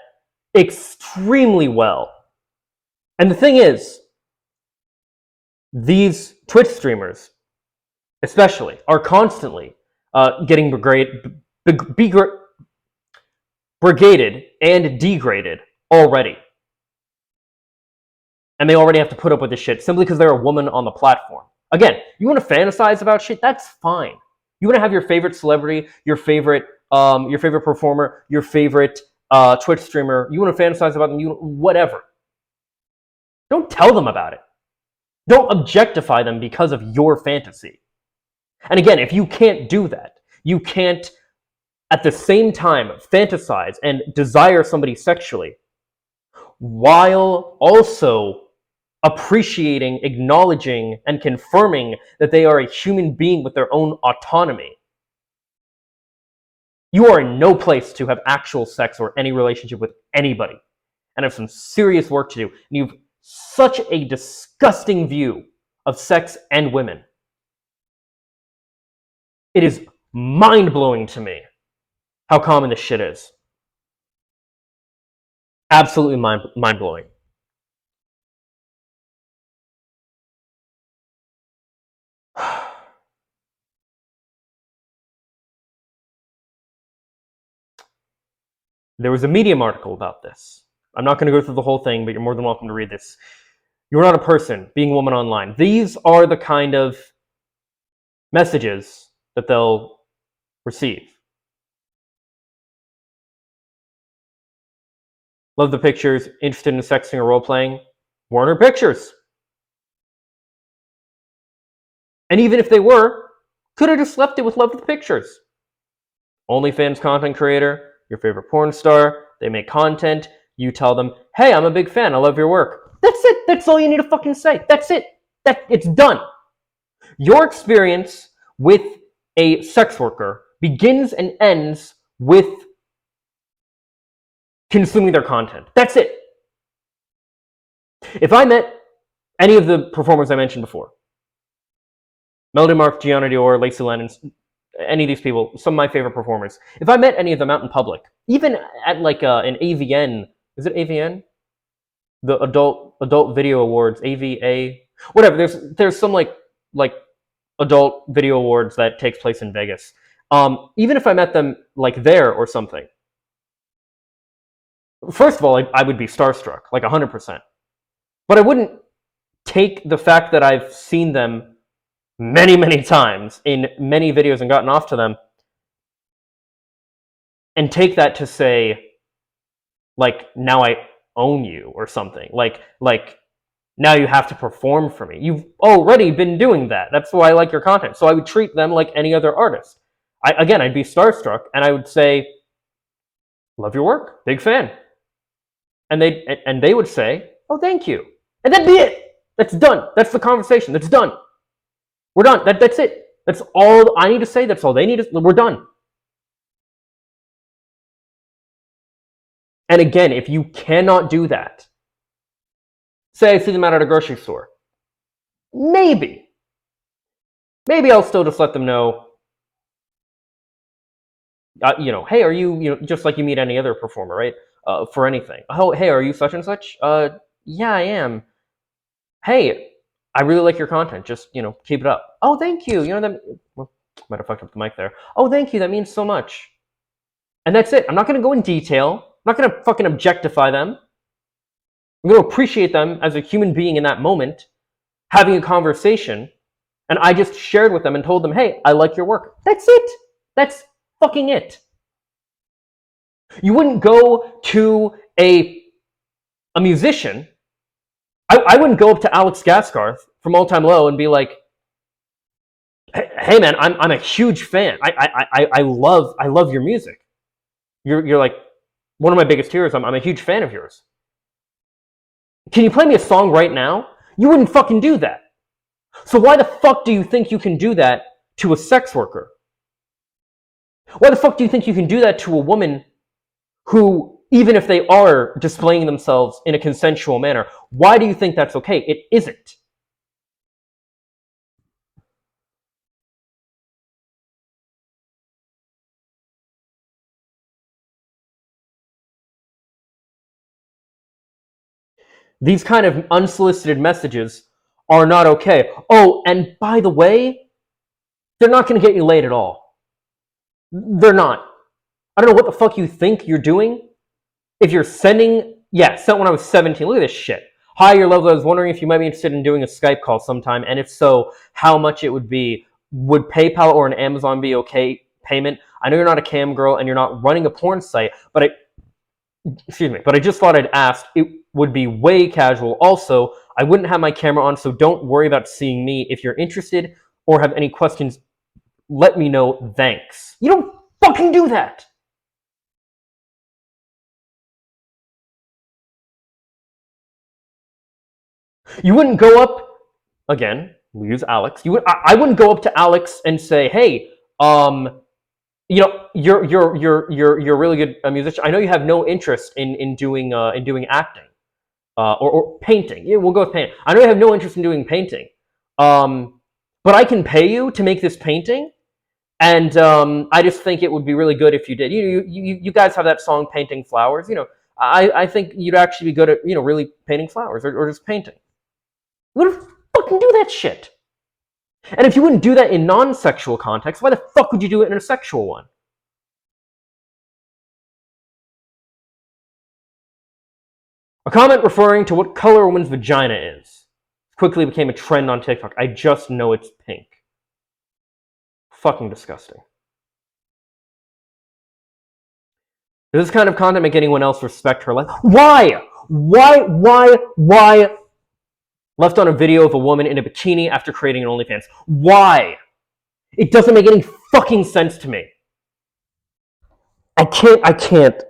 extremely well. And the thing is, these Twitch streamers, especially, are constantly getting brigaded and degraded already. And they already have to put up with this shit simply because they're a woman on the platform. Again, you want to fantasize about shit? That's fine. You want to have your favorite celebrity, your favorite performer, your favorite Twitch streamer. You want to fantasize about them, whatever. Don't tell them about it. Don't objectify them because of your fantasy. And again, if you can't do that, you can't at the same time fantasize and desire somebody sexually while also appreciating, acknowledging, and confirming that they are a human being with their own autonomy. You are in no place to have actual sex or any relationship with anybody and have some serious work to do. And you've such a disgusting view of sex and women. It is mind-blowing to me how common this shit is. Absolutely mind-blowing. There was a Medium article about this. I'm not going to go through the whole thing, but you're more than welcome to read this. You're not a person, being a woman online. These are the kind of messages that they'll receive. Love the pictures, interested in sexting or role-playing. Warner Pictures. And even if they were, could have just left it with love the pictures. OnlyFans content creator, your favorite porn star, they make content, you tell them, hey, I'm a big fan, I love your work. That's it. That's all you need to fucking say. That's it. It's done. Your experience with a sex worker begins and ends with consuming their content. That's it. If I met any of the performers I mentioned before, Melody Mark, Gianna Dior, Lacey Lennon, any of these people, some of my favorite performers, if I met any of them out in public, even at like an AVN, is it AVN? The Adult Video Awards, AVA, whatever. There's some like adult video awards that takes place in Vegas. Even if I met them like there or something, first of all, I would be starstruck, like 100%. But I wouldn't take the fact that I've seen them many, many times in many videos and gotten off to them and take that to say, like, now I own you or something. Like now you have to perform for me. You've already been doing that. That's why I like your content. So I would treat them like any other artist. I'd be starstruck and I would say, love your work, big fan. And they would say, oh, thank you. And that'd be it. That's done. That's the conversation. That's done. We're done. That's it. That's all I need to say. That's all they need to. We're done. And again, if you cannot do that, say I see them out at a grocery store, maybe I'll still just let them know, hey, are you, just like you meet any other performer, right? For anything. Oh, hey, are you such and such? Yeah, I am. Hey, I really like your content. Just, keep it up. Oh, thank you. Well, might have fucked up the mic there. Oh, thank you. That means so much. And that's it. I'm not going to go in detail. I'm not going to fucking objectify them. I'm going to appreciate them as a human being in that moment, having a conversation. And I just shared with them and told them, hey, I like your work. That's it. That's fucking it. You wouldn't go to a musician. I wouldn't go up to Alex Gaskarth from All Time Low and be like, hey man, I'm a huge fan. I love your music. You're like one of my biggest heroes. I'm a huge fan of yours. Can you play me a song right now? You wouldn't fucking do that. So why the fuck do you think you can do that to a sex worker? Why the fuck do you think you can do that to a woman who, even if they are displaying themselves in a consensual manner, why do you think that's okay? It isn't. These kind of unsolicited messages are not okay. Oh, and by the way, they're not going to get you laid at all. They're not. I don't know what the fuck you think you're doing. If you're sent when I was 17. Look at this shit. Hi, you're lovely. I was wondering if you might be interested in doing a Skype call sometime, and if so, how much it would be. Would PayPal or an Amazon be okay payment? I know you're not a cam girl and you're not running a porn site, but I just thought I'd ask. It would be way casual. Also, I wouldn't have my camera on, so don't worry about seeing me. If you're interested or have any questions, let me know. Thanks. You don't fucking do that. You wouldn't go up, again, we use Alex. I wouldn't go up to Alex and say, hey, you're a really good musician. I know you have no interest in doing acting or painting. Yeah, we'll go with painting. I know you have no interest in doing painting, but I can pay you to make this painting, and I just think it would be really good if you did. You guys have that song "Painting Flowers." I think you'd actually be good at really painting flowers or just painting. You wouldn't fucking do that shit. And if you wouldn't do that in non-sexual context, why the fuck would you do it in a sexual one? A comment referring to what color a woman's vagina is quickly became a trend on TikTok. I just know it's pink. Fucking disgusting. Does this kind of content make anyone else respect her life? Why? Why? Left on a video of a woman in a bikini after creating an OnlyFans. Why? It doesn't make any fucking sense to me. I can't.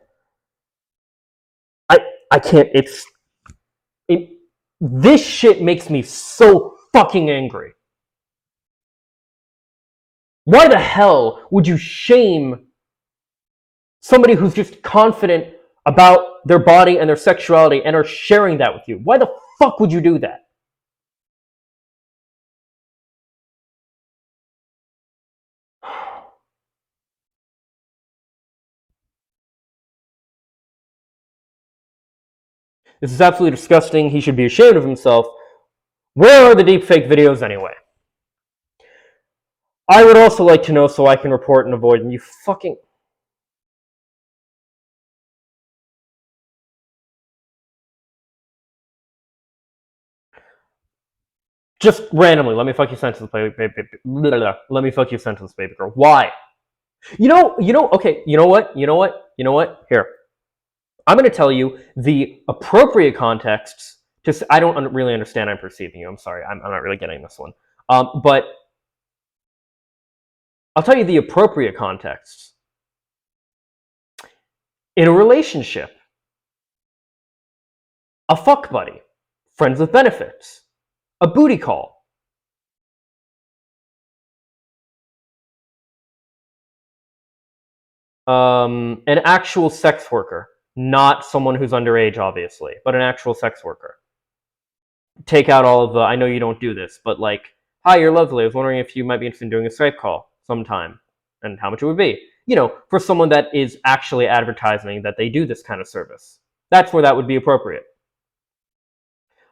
This shit makes me so fucking angry. Why the hell would you shame somebody who's just confident about their body and their sexuality and are sharing that with you? Why the fuck would you do that? This is absolutely disgusting. He should be ashamed of himself. Where are the deepfake videos anyway? I would also like to know so I can report and avoid, and you fucking... Just randomly, let me fuck you senseless, baby. Let me fuck you senseless, baby girl. Why? Okay, you know what? Here. I'm going to tell you the appropriate contexts. I don't really understand. I'm perceiving you. I'm sorry. I'm not really getting this one. But I'll tell you the appropriate contexts. In a relationship, a fuck buddy, friends with benefits, a booty call. An actual sex worker. Not someone who's underage, obviously, but an actual sex worker. Take out all of the, I know you don't do this, but like, hi, you're lovely. I was wondering if you might be interested in doing a Skype call sometime and how much it would be. You know, for someone that is actually advertising that they do this kind of service. That's where that would be appropriate.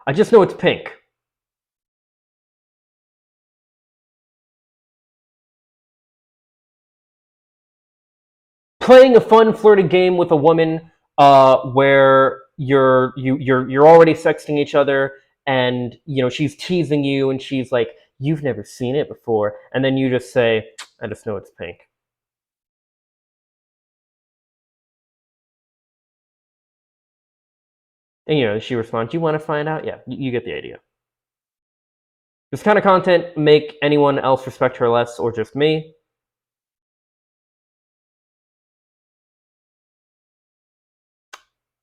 I just know it's pink. Playing a fun, flirty game with a woman where you're already sexting each other, and you know she's teasing you, and she's like, "You've never seen it before," and then you just say, "I just know it's pink." And you know she responds, "You want to find out?" Yeah, you get the idea. This kind of content make anyone else respect her less, or just me?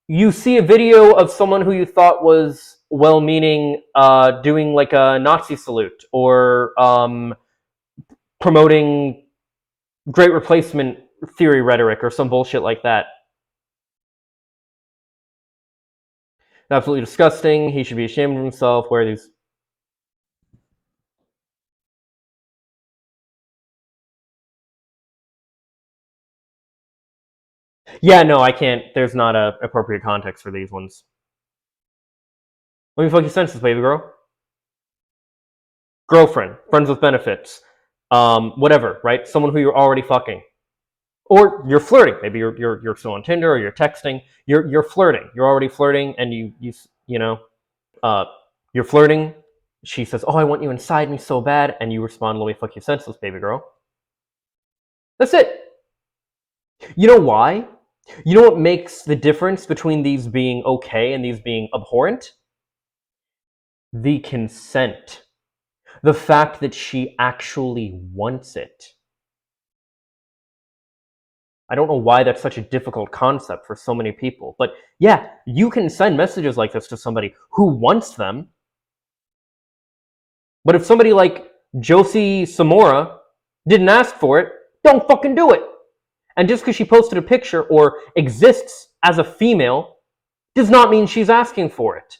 You see a video of someone who you thought was well-meaning doing like a Nazi salute, or promoting great replacement theory rhetoric or some bullshit like that. Absolutely disgusting. He should be ashamed of himself. Where are these? Yeah, no, I can't. There's not a appropriate context for these ones. Let me fuck your senses, baby girl. Girlfriend, friends with benefits, whatever, right? Someone who you're already fucking, or you're flirting. Maybe you're still on Tinder, or you're texting. You're flirting. You're already flirting, and you know, you're flirting. She says, "Oh, I want you inside me so bad," and you respond, "Let me fuck you senseless, baby girl." That's it. You know why? You know what makes the difference between these being okay and these being abhorrent? The consent. The fact that she actually wants it. I don't know why that's such a difficult concept for so many people, but yeah, you can send messages like this to somebody who wants them. But if somebody like Josie Samora didn't ask for it, don't fucking do it. And just because she posted a picture or exists as a female does not mean she's asking for it.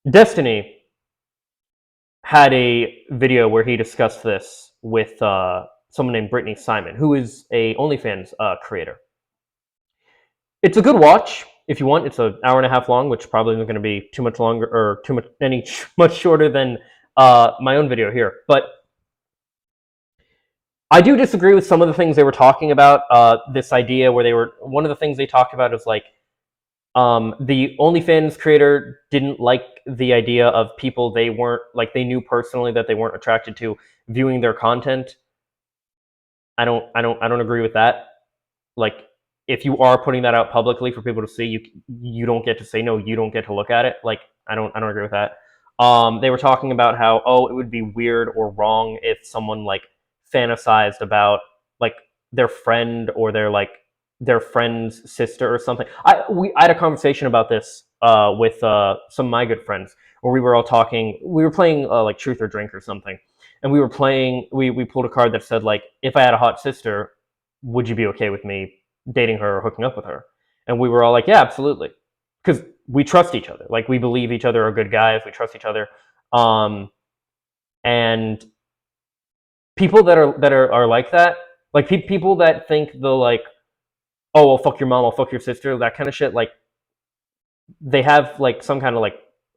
Destiny had a video where he discussed this with someone named Brittany Simon, who is a OnlyFans creator. It's a good watch if you want. It's an hour and a half long, which probably isn't going to be too much longer or much shorter than my own video here. But I do disagree with some of the things they were talking about. This idea where one of the things they talked about is like the OnlyFans creator didn't like the idea of people they knew personally that they weren't attracted to viewing their content. I don't agree with that. Like, if you are putting that out publicly for people to see, you don't get to say no. You don't get to look at it. Like, I don't agree with that. They were talking about how it would be weird or wrong if someone like fantasized about like their friend or their friend's sister or something. I had a conversation about this with some of my good friends where we were all talking. We were playing like Truth or Drink or something, and we were playing. We pulled a card that said like, if I had a hot sister, would you be okay with me dating her or hooking up with her? And we were all like, yeah, absolutely, because we trust each other. Like, we believe each other are good guys. We trust each other. And people that are like that, like people that think they'll like, oh, well, fuck your mom, I'll fuck your sister, that kind of shit. Like, they have like some kind of like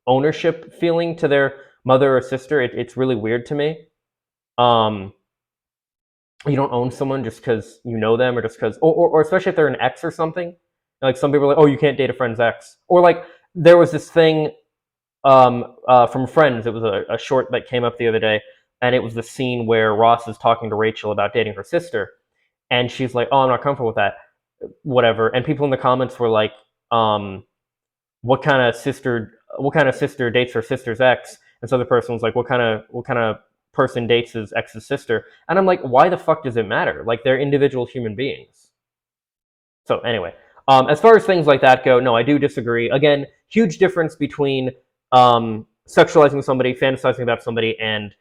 ownership feeling to their mother or sister. It's really weird to me. You don't own someone just because you know them, or just because, or especially if they're an ex or something. Like, some people are like, oh, you can't date a friend's ex. Or like, there was this thing from Friends. It was a short that came up the other day, and it was the scene where Ross is talking to Rachel about dating her sister, and she's like, oh, I'm not comfortable with that, whatever. And people in the comments were like, what kind of sister dates her sister's ex? And so the person was like, what kind of person dates his ex's sister? And I'm like, why the fuck does it matter? Like, they're individual human beings. So anyway, as far as things like that go, no, I do disagree. Again, huge difference between sexualizing somebody, fantasizing about somebody, and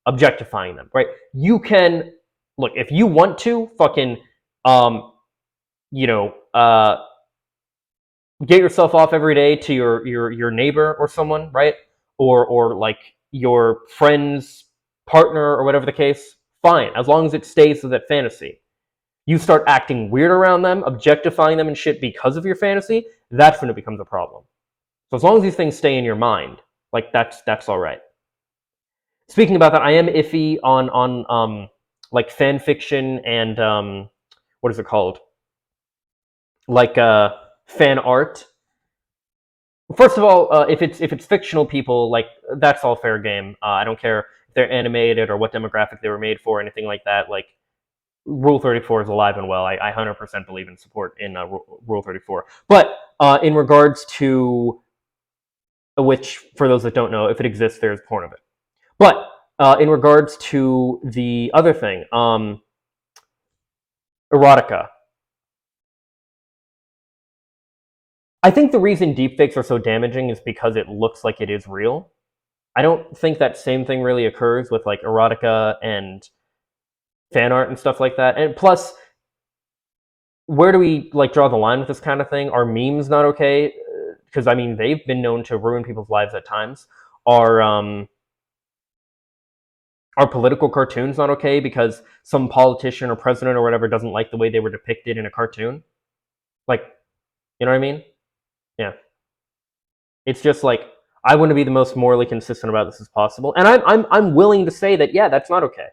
objectifying them, right? You can look if you want to fucking you know get yourself off every day to your neighbor or someone, right? Or like your friend's partner or whatever the case. Fine, as long as it stays with that fantasy. You start acting weird around them, objectifying them and shit because of your fantasy, that's when it becomes a problem. So as long as these things stay in your mind, like that's all right. Speaking about that, I am iffy on like fan fiction and what is it called? Like fan art. First of all, if it's fictional people, like that's all fair game. I don't care if they're animated or what demographic they were made for, or anything like that. Like Rule 34 is alive and well. I 100% believe in support in Rule 34. But in regards to which, for those that don't know, if it exists, there's porn of it. But in regards to the other thing, erotica. I think the reason deepfakes are so damaging is because it looks like it is real. I don't think that same thing really occurs with like erotica and fan art and stuff like that. And plus, where do we like draw the line with this kind of thing? Are memes not okay? Because I mean, they've been known to ruin people's lives at times. Are political cartoons not okay because some politician or president or whatever doesn't like the way they were depicted in a cartoon? Like, you know what I mean? Yeah. It's just like I want to be the most morally consistent about this as possible, and I'm willing to say that yeah, that's not okay.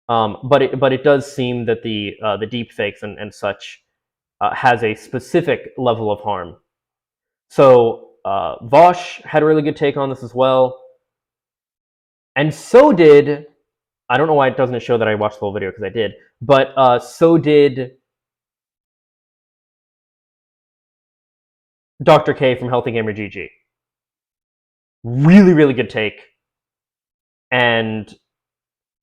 But it does seem that the deep fakes and such has a specific level of harm. So Vosh had a really good take on this as well, and so did I don't know why it doesn't show that I watched the whole video because I did, but so did Dr. K from Healthy Gamer GG. Really, really good take, and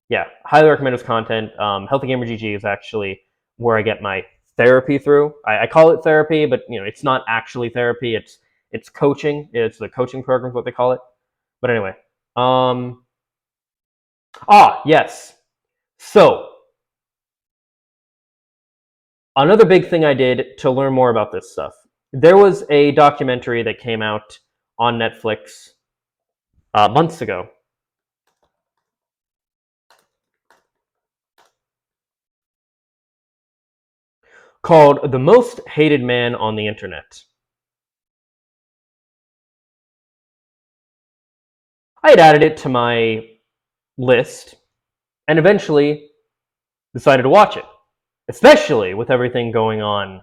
yeah, highly recommend his content. Healthy Gamer GG is actually where I get my therapy through. I call it therapy, but you know, it's not actually therapy. It's coaching. It's the coaching program, is what they call it. But anyway, yes. So another big thing I did to learn more about this stuff. There was a documentary that came out on Netflix months ago called The Most Hated Man on the Internet. I had added it to my list and eventually decided to watch it, especially with everything going on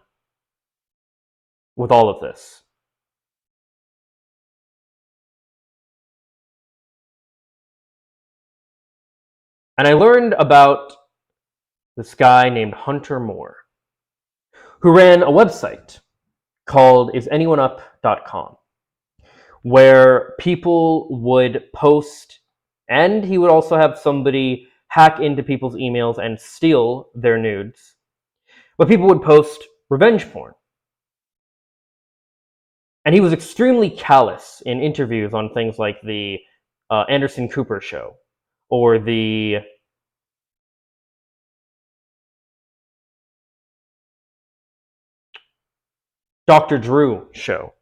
with all of this. And I learned about this guy named Hunter Moore, who ran a website called isanyoneup.com, where people would post, and he would also have somebody hack into people's emails and steal their nudes, but people would post revenge porn. And he was extremely callous in interviews on things like the Anderson Cooper show or the Dr. Drew show.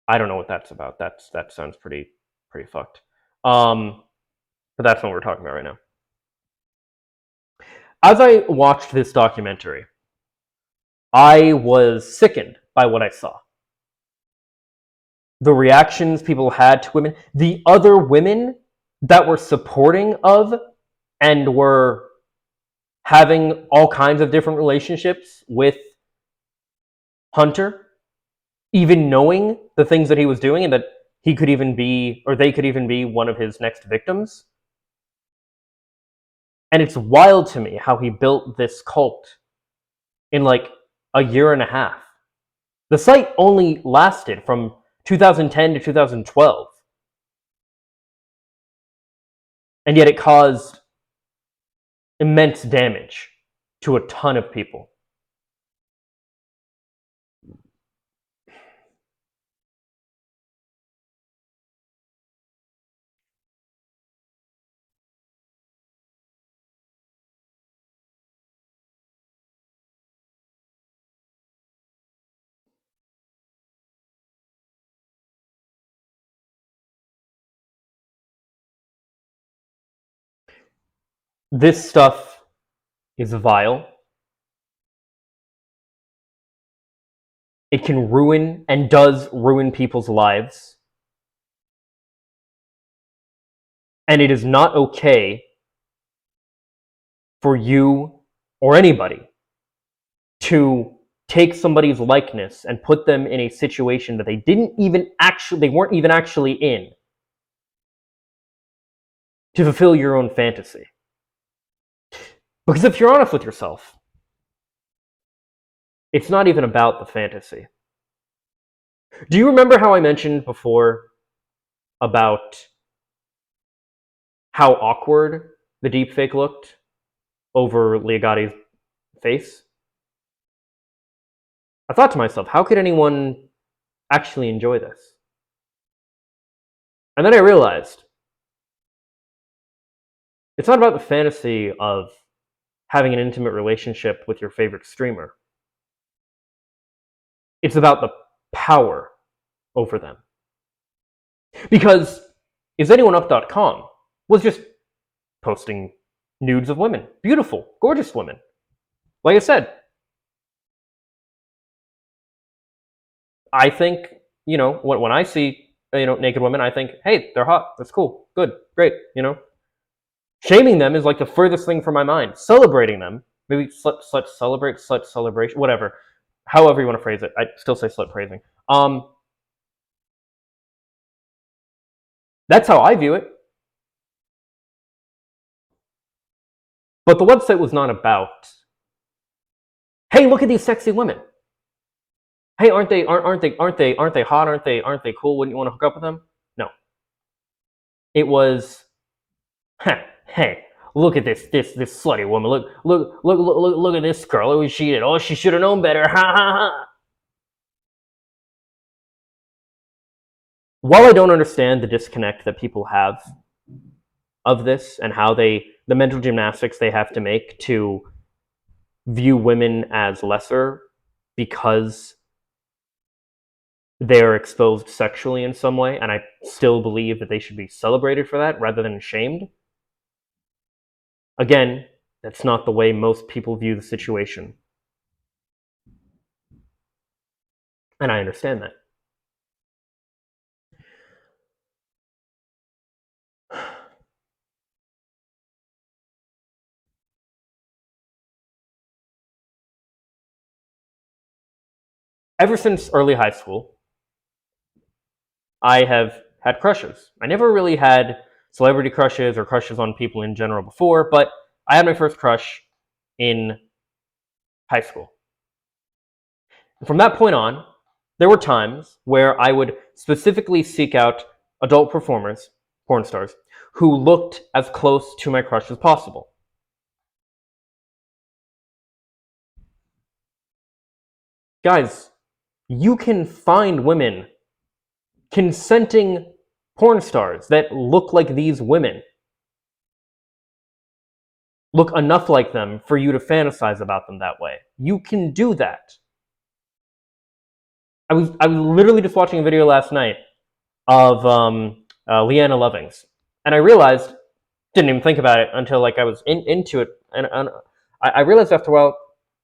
I don't know what that's about. That sounds pretty fucked. But that's not what we're talking about right now. As I watched this documentary, I was sickened by what I saw. The reactions people had to women, the other women that were supporting of and were having all kinds of different relationships with Hunter, even knowing the things that he was doing and that he could even be, or they could even be one of his next victims. And it's wild to me how he built this cult in like a year and a half. The site only lasted from 2010 to 2012. And yet it caused immense damage to a ton of people. This stuff is vile. It can ruin and does ruin people's lives. And it is not okay for you or anybody to take somebody's likeness and put them in a situation that they weren't even actually in, to fulfill your own fantasy. Because if you're honest with yourself, it's not even about the fantasy. Do you remember how I mentioned before about how awkward the deepfake looked over Liagotti's face? I thought to myself, how could anyone actually enjoy this? And then I realized it's not about the fantasy of having an intimate relationship with your favorite streamer. It's about the power over them. Because isanyoneup.com was just posting nudes of women. Beautiful, gorgeous women. Like I said, I think, when I see, naked women, I think, hey, they're hot. That's cool. Good. Great. Shaming them is like the furthest thing from my mind. Celebrating them, maybe slut celebrate, slut celebration, whatever. However you want to phrase it. I still say slut praising. That's how I view it. But the website was not about, hey, look at these sexy women. Hey, aren't they hot? Aren't they cool? Wouldn't you want to hook up with them? No. It was, hey, look at this slutty woman. Look at this girl. Oh, she should have known better. Ha ha ha. While I don't understand the disconnect that people have of this and how the mental gymnastics they have to make to view women as lesser because they're exposed sexually in some way, and I still believe that they should be celebrated for that rather than shamed. Again, that's not the way most people view the situation. And I understand that. Ever since early high school, I have had crushes. I never really had celebrity crushes or crushes on people in general before, but I had my first crush in high school. And from that point on, there were times where I would specifically seek out adult performers, porn stars, who looked as close to my crush as possible. Guys, you can find women, consenting porn stars that look like these women. Look enough like them for you to fantasize about them that way. You can do that. I was literally just watching a video last night of Leanna Lovings, and I realized, didn't even think about it until like I was into it, and I realized after a while,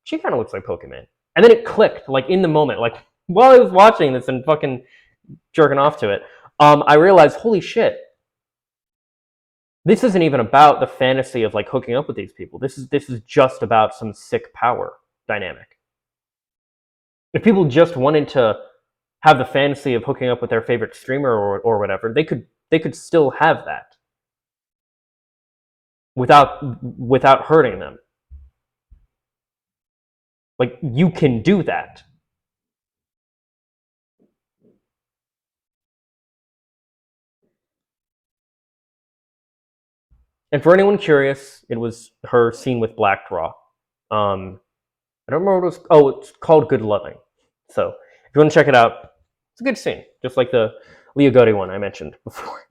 she kind of looks like Pokemon. And then it clicked, like in the moment, like while I was watching this and fucking jerking off to it, I realized, holy shit, this isn't even about the fantasy of like hooking up with these people. This is just about some sick power dynamic. If people just wanted to have the fantasy of hooking up with their favorite streamer or whatever, they could still have that without hurting them. Like, you can do that. And for anyone curious, it was her scene with Black Raw. I don't remember what it was. Oh, it's called Good Loving. So if you want to check it out, it's a good scene, just like the Leo Gotti one I mentioned before.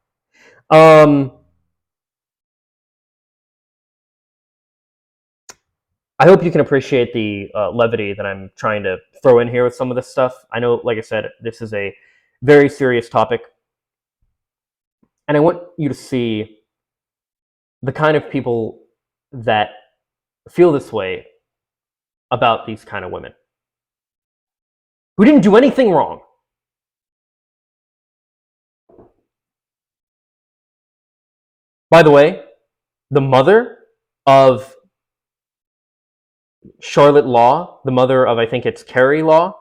I hope you can appreciate the levity that I'm trying to throw in here with some of this stuff. I know, like I said, this is a very serious topic, and I want you to see the kind of people that feel this way about these kind of women who didn't do anything wrong. By the way, the mother of Charlotte Law, the mother of, I think it's Carrie Law,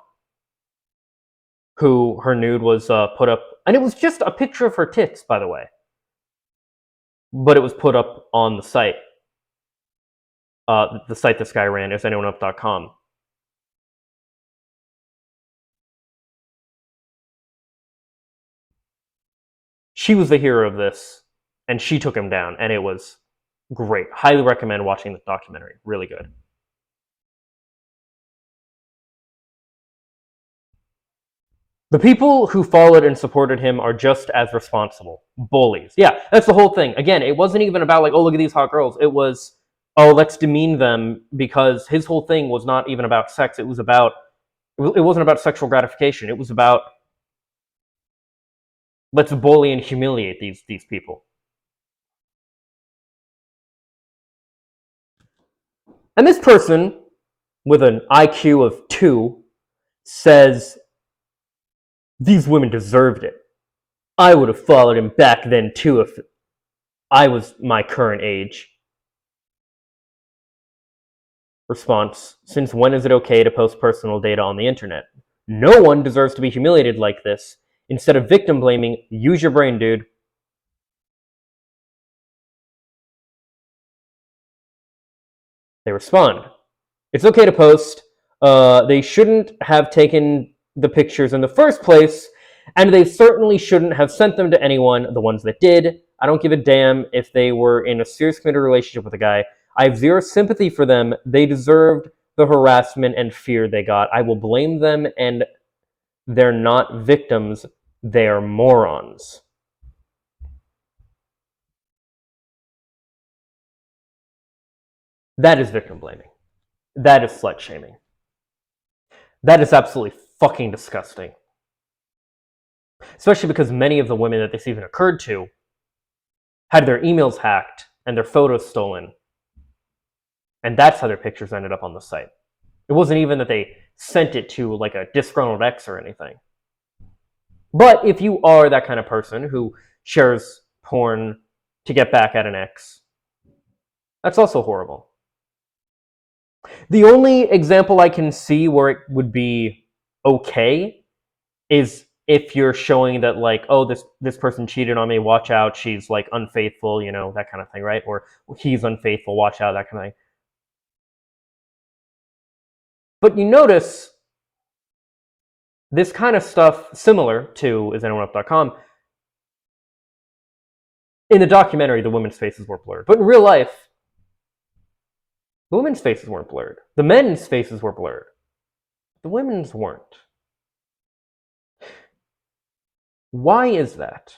who her nude was put up, and it was just a picture of her tits, by the way, but it was put up on the site. The site this guy ran is anyoneeup.com. She was the hero of this, and she took him down, and it was great. Highly recommend watching the documentary. Really good. The people who followed and supported him are just as responsible. Bullies. Yeah, that's the whole thing. Again, it wasn't even about like, oh, look at these hot girls. It was, oh, let's demean them, because his whole thing was not even about sex. It wasn't about sexual gratification. It was about, let's bully and humiliate these people. And this person, with an IQ of 2, says, these women deserved it. I would have followed him back then too if I was my current age. Response: since when is it okay to post personal data on the internet? No one deserves to be humiliated like this. Instead of victim blaming, use your brain, dude. They respond: it's okay to post. They shouldn't have taken the pictures in the first place, and they certainly shouldn't have sent them to anyone, the ones that did. I don't give a damn if they were in a serious committed relationship with a guy. I have zero sympathy for them. They deserved the harassment and fear they got. I will blame them, and they're not victims. They are morons. That is victim blaming. That is slut shaming. That is absolutely fucking disgusting. Especially because many of the women that this even occurred to had their emails hacked and their photos stolen. And that's how their pictures ended up on the site. It wasn't even that they sent it to like a disgruntled ex or anything. But if you are that kind of person who shares porn to get back at an ex, that's also horrible. The only example I can see where it would be okay is if you're showing that like, oh, this person cheated on me, watch out, she's like unfaithful, you know, that kind of thing, right? Or he's unfaithful, watch out, that kind of thing. But you notice this kind of stuff, similar to isanyoneup.com, in the documentary, the women's faces were blurred. But in real life, the women's faces weren't blurred. The men's faces were blurred. The women's weren't. Why is that?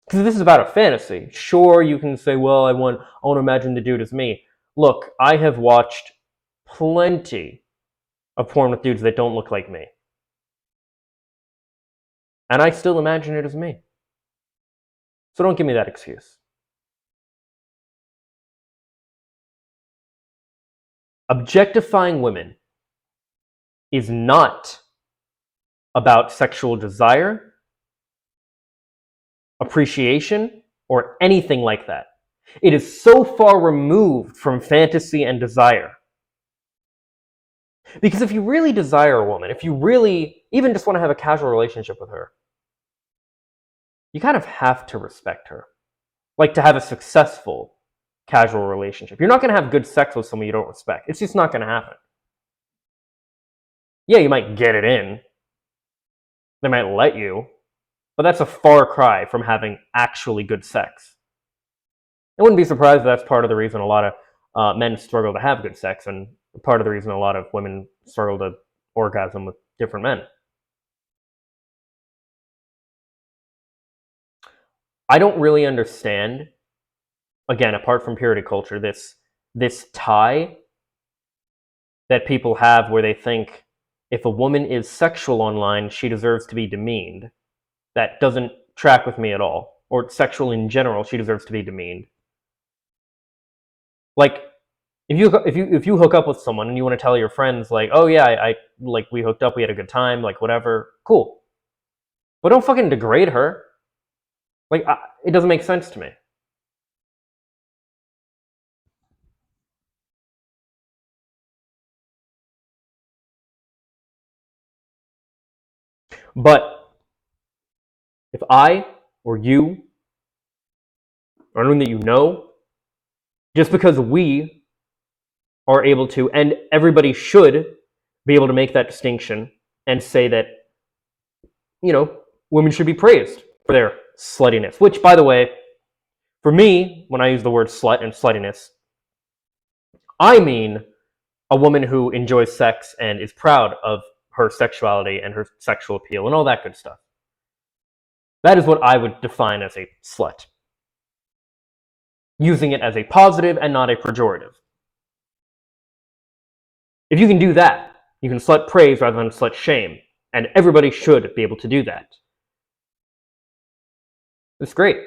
Because this is about a fantasy. Sure, you can say, well, I want to imagine the dude as me. Look, I have watched plenty of porn with dudes that don't look like me. And I still imagine it as me. So don't give me that excuse. Objectifying women is not about sexual desire, appreciation, or anything like that. It is so far removed from fantasy and desire. Because if you really desire a woman, if you really even just want to have a casual relationship with her, you kind of have to respect her. Like to have a successful casual relationship. You're not going to have good sex with someone you don't respect. It's just not going to happen. Yeah, you might get it in. They might let you. But that's a far cry from having actually good sex. I wouldn't be surprised if that's part of the reason a lot of men struggle to have good sex, and part of the reason a lot of women struggle to orgasm with different men. I don't really understand, again, apart from purity culture, this tie that people have where they think if a woman is sexual online, she deserves to be demeaned. That doesn't track with me at all. Or sexual in general, she deserves to be demeaned. Like, if you hook up with someone and you want to tell your friends, like, oh yeah, I like, we hooked up, we had a good time, like, whatever, cool. But don't fucking degrade her. Like, it doesn't make sense to me. But if I or you or anyone that you know, just because we are able to, and everybody should be able to make that distinction and say that, you know, women should be praised for their sluttiness. Which, by the way, for me, when I use the word slut and sluttiness, I mean a woman who enjoys sex and is proud of her sexuality and her sexual appeal and all that good stuff. That is what I would define as a slut. Using it as a positive and not a pejorative. If you can do that, you can slut praise rather than slut shame, and everybody should be able to do that. It's great.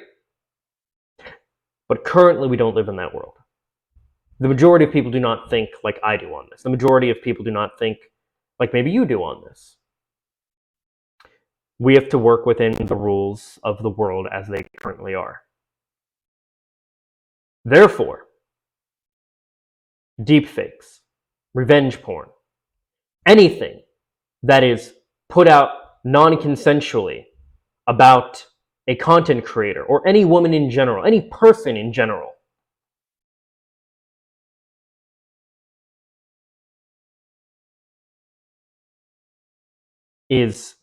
But currently we don't live in that world. The majority of people do not think like I do on this. The majority of people do not think like maybe you do on this. We have to work within the rules of the world as they currently are. Therefore, deepfakes, revenge porn, anything that is put out non-consensually about a content creator or any woman in general, any person in general, is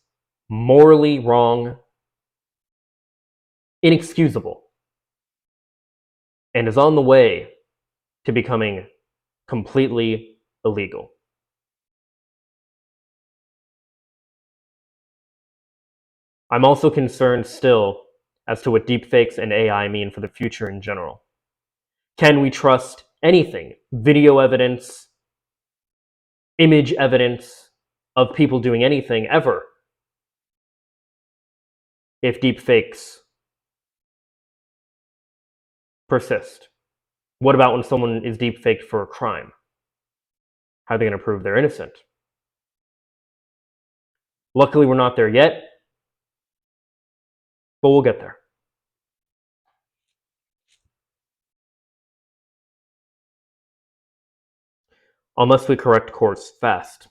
morally wrong, inexcusable, and is on the way to becoming completely illegal. I'm also concerned still as to what deepfakes and AI mean for the future in general. Can we trust anything, video evidence, image evidence of people doing anything ever, if deepfakes persist? What about when someone is deepfaked for a crime? How are they going to prove they're innocent? Luckily, we're not there yet, but we'll get there. Unless we correct course fast,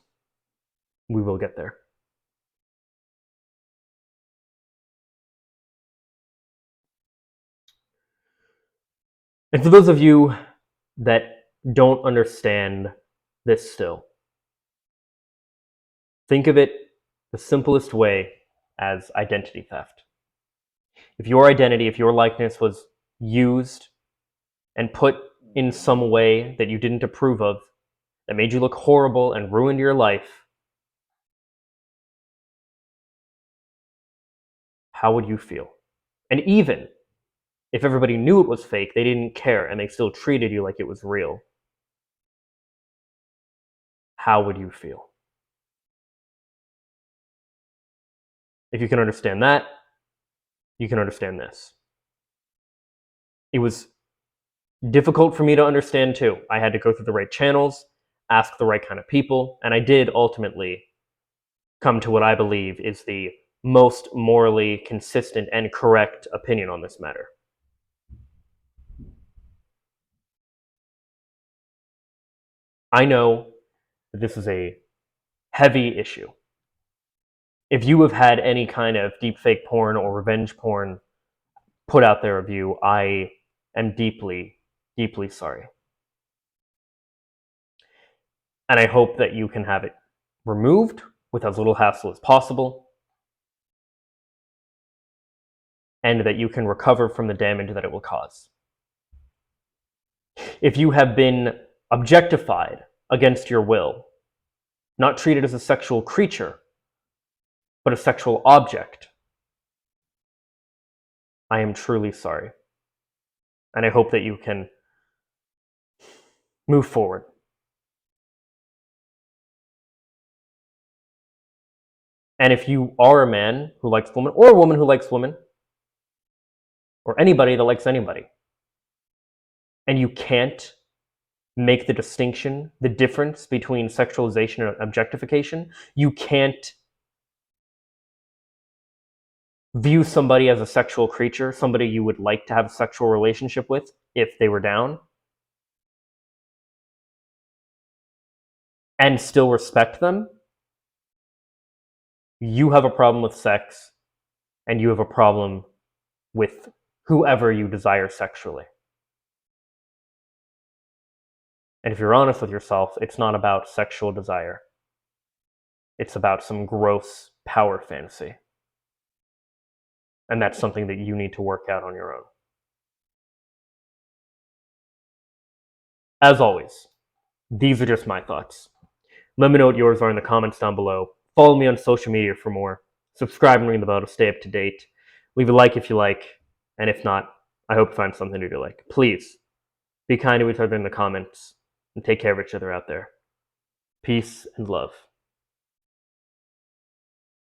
we will get there. And for those of you that don't understand this still, think of it the simplest way as identity theft. If your identity, if your likeness was used and put in some way that you didn't approve of, that made you look horrible and ruined your life, how would you feel? And even if everybody knew it was fake, they didn't care and they still treated you like it was real, how would you feel? If you can understand that, you can understand this. It was difficult for me to understand too. I had to go through the right channels, ask the right kind of people, and I did ultimately come to what I believe is the most morally consistent and correct opinion on this matter. I know that this is a heavy issue. If you have had any kind of deepfake porn or revenge porn put out there of you, I am deeply, deeply sorry. And I hope that you can have it removed with as little hassle as possible, and that you can recover from the damage that it will cause. If you have been objectified against your will, not treated as a sexual creature, but a sexual object, I am truly sorry. And I hope that you can move forward. And if you are a man who likes women, or a woman who likes women, or anybody that likes anybody, and you can't make the distinction, the difference between sexualization and objectification. You can't view somebody as a sexual creature, somebody you would like to have a sexual relationship with if they were down, and still respect them. You have a problem with sex, and you have a problem with whoever you desire sexually. And if you're honest with yourself, it's not about sexual desire. It's about some gross power fantasy. And that's something that you need to work out on your own. As always, these are just my thoughts. Let me know what yours are in the comments down below. Follow me on social media for more. Subscribe and ring the bell to stay up to date. Leave a like if you like, and if not, I hope you find something to do like. Please, be kind to each other in the comments, and take care of each other out there. Peace and love.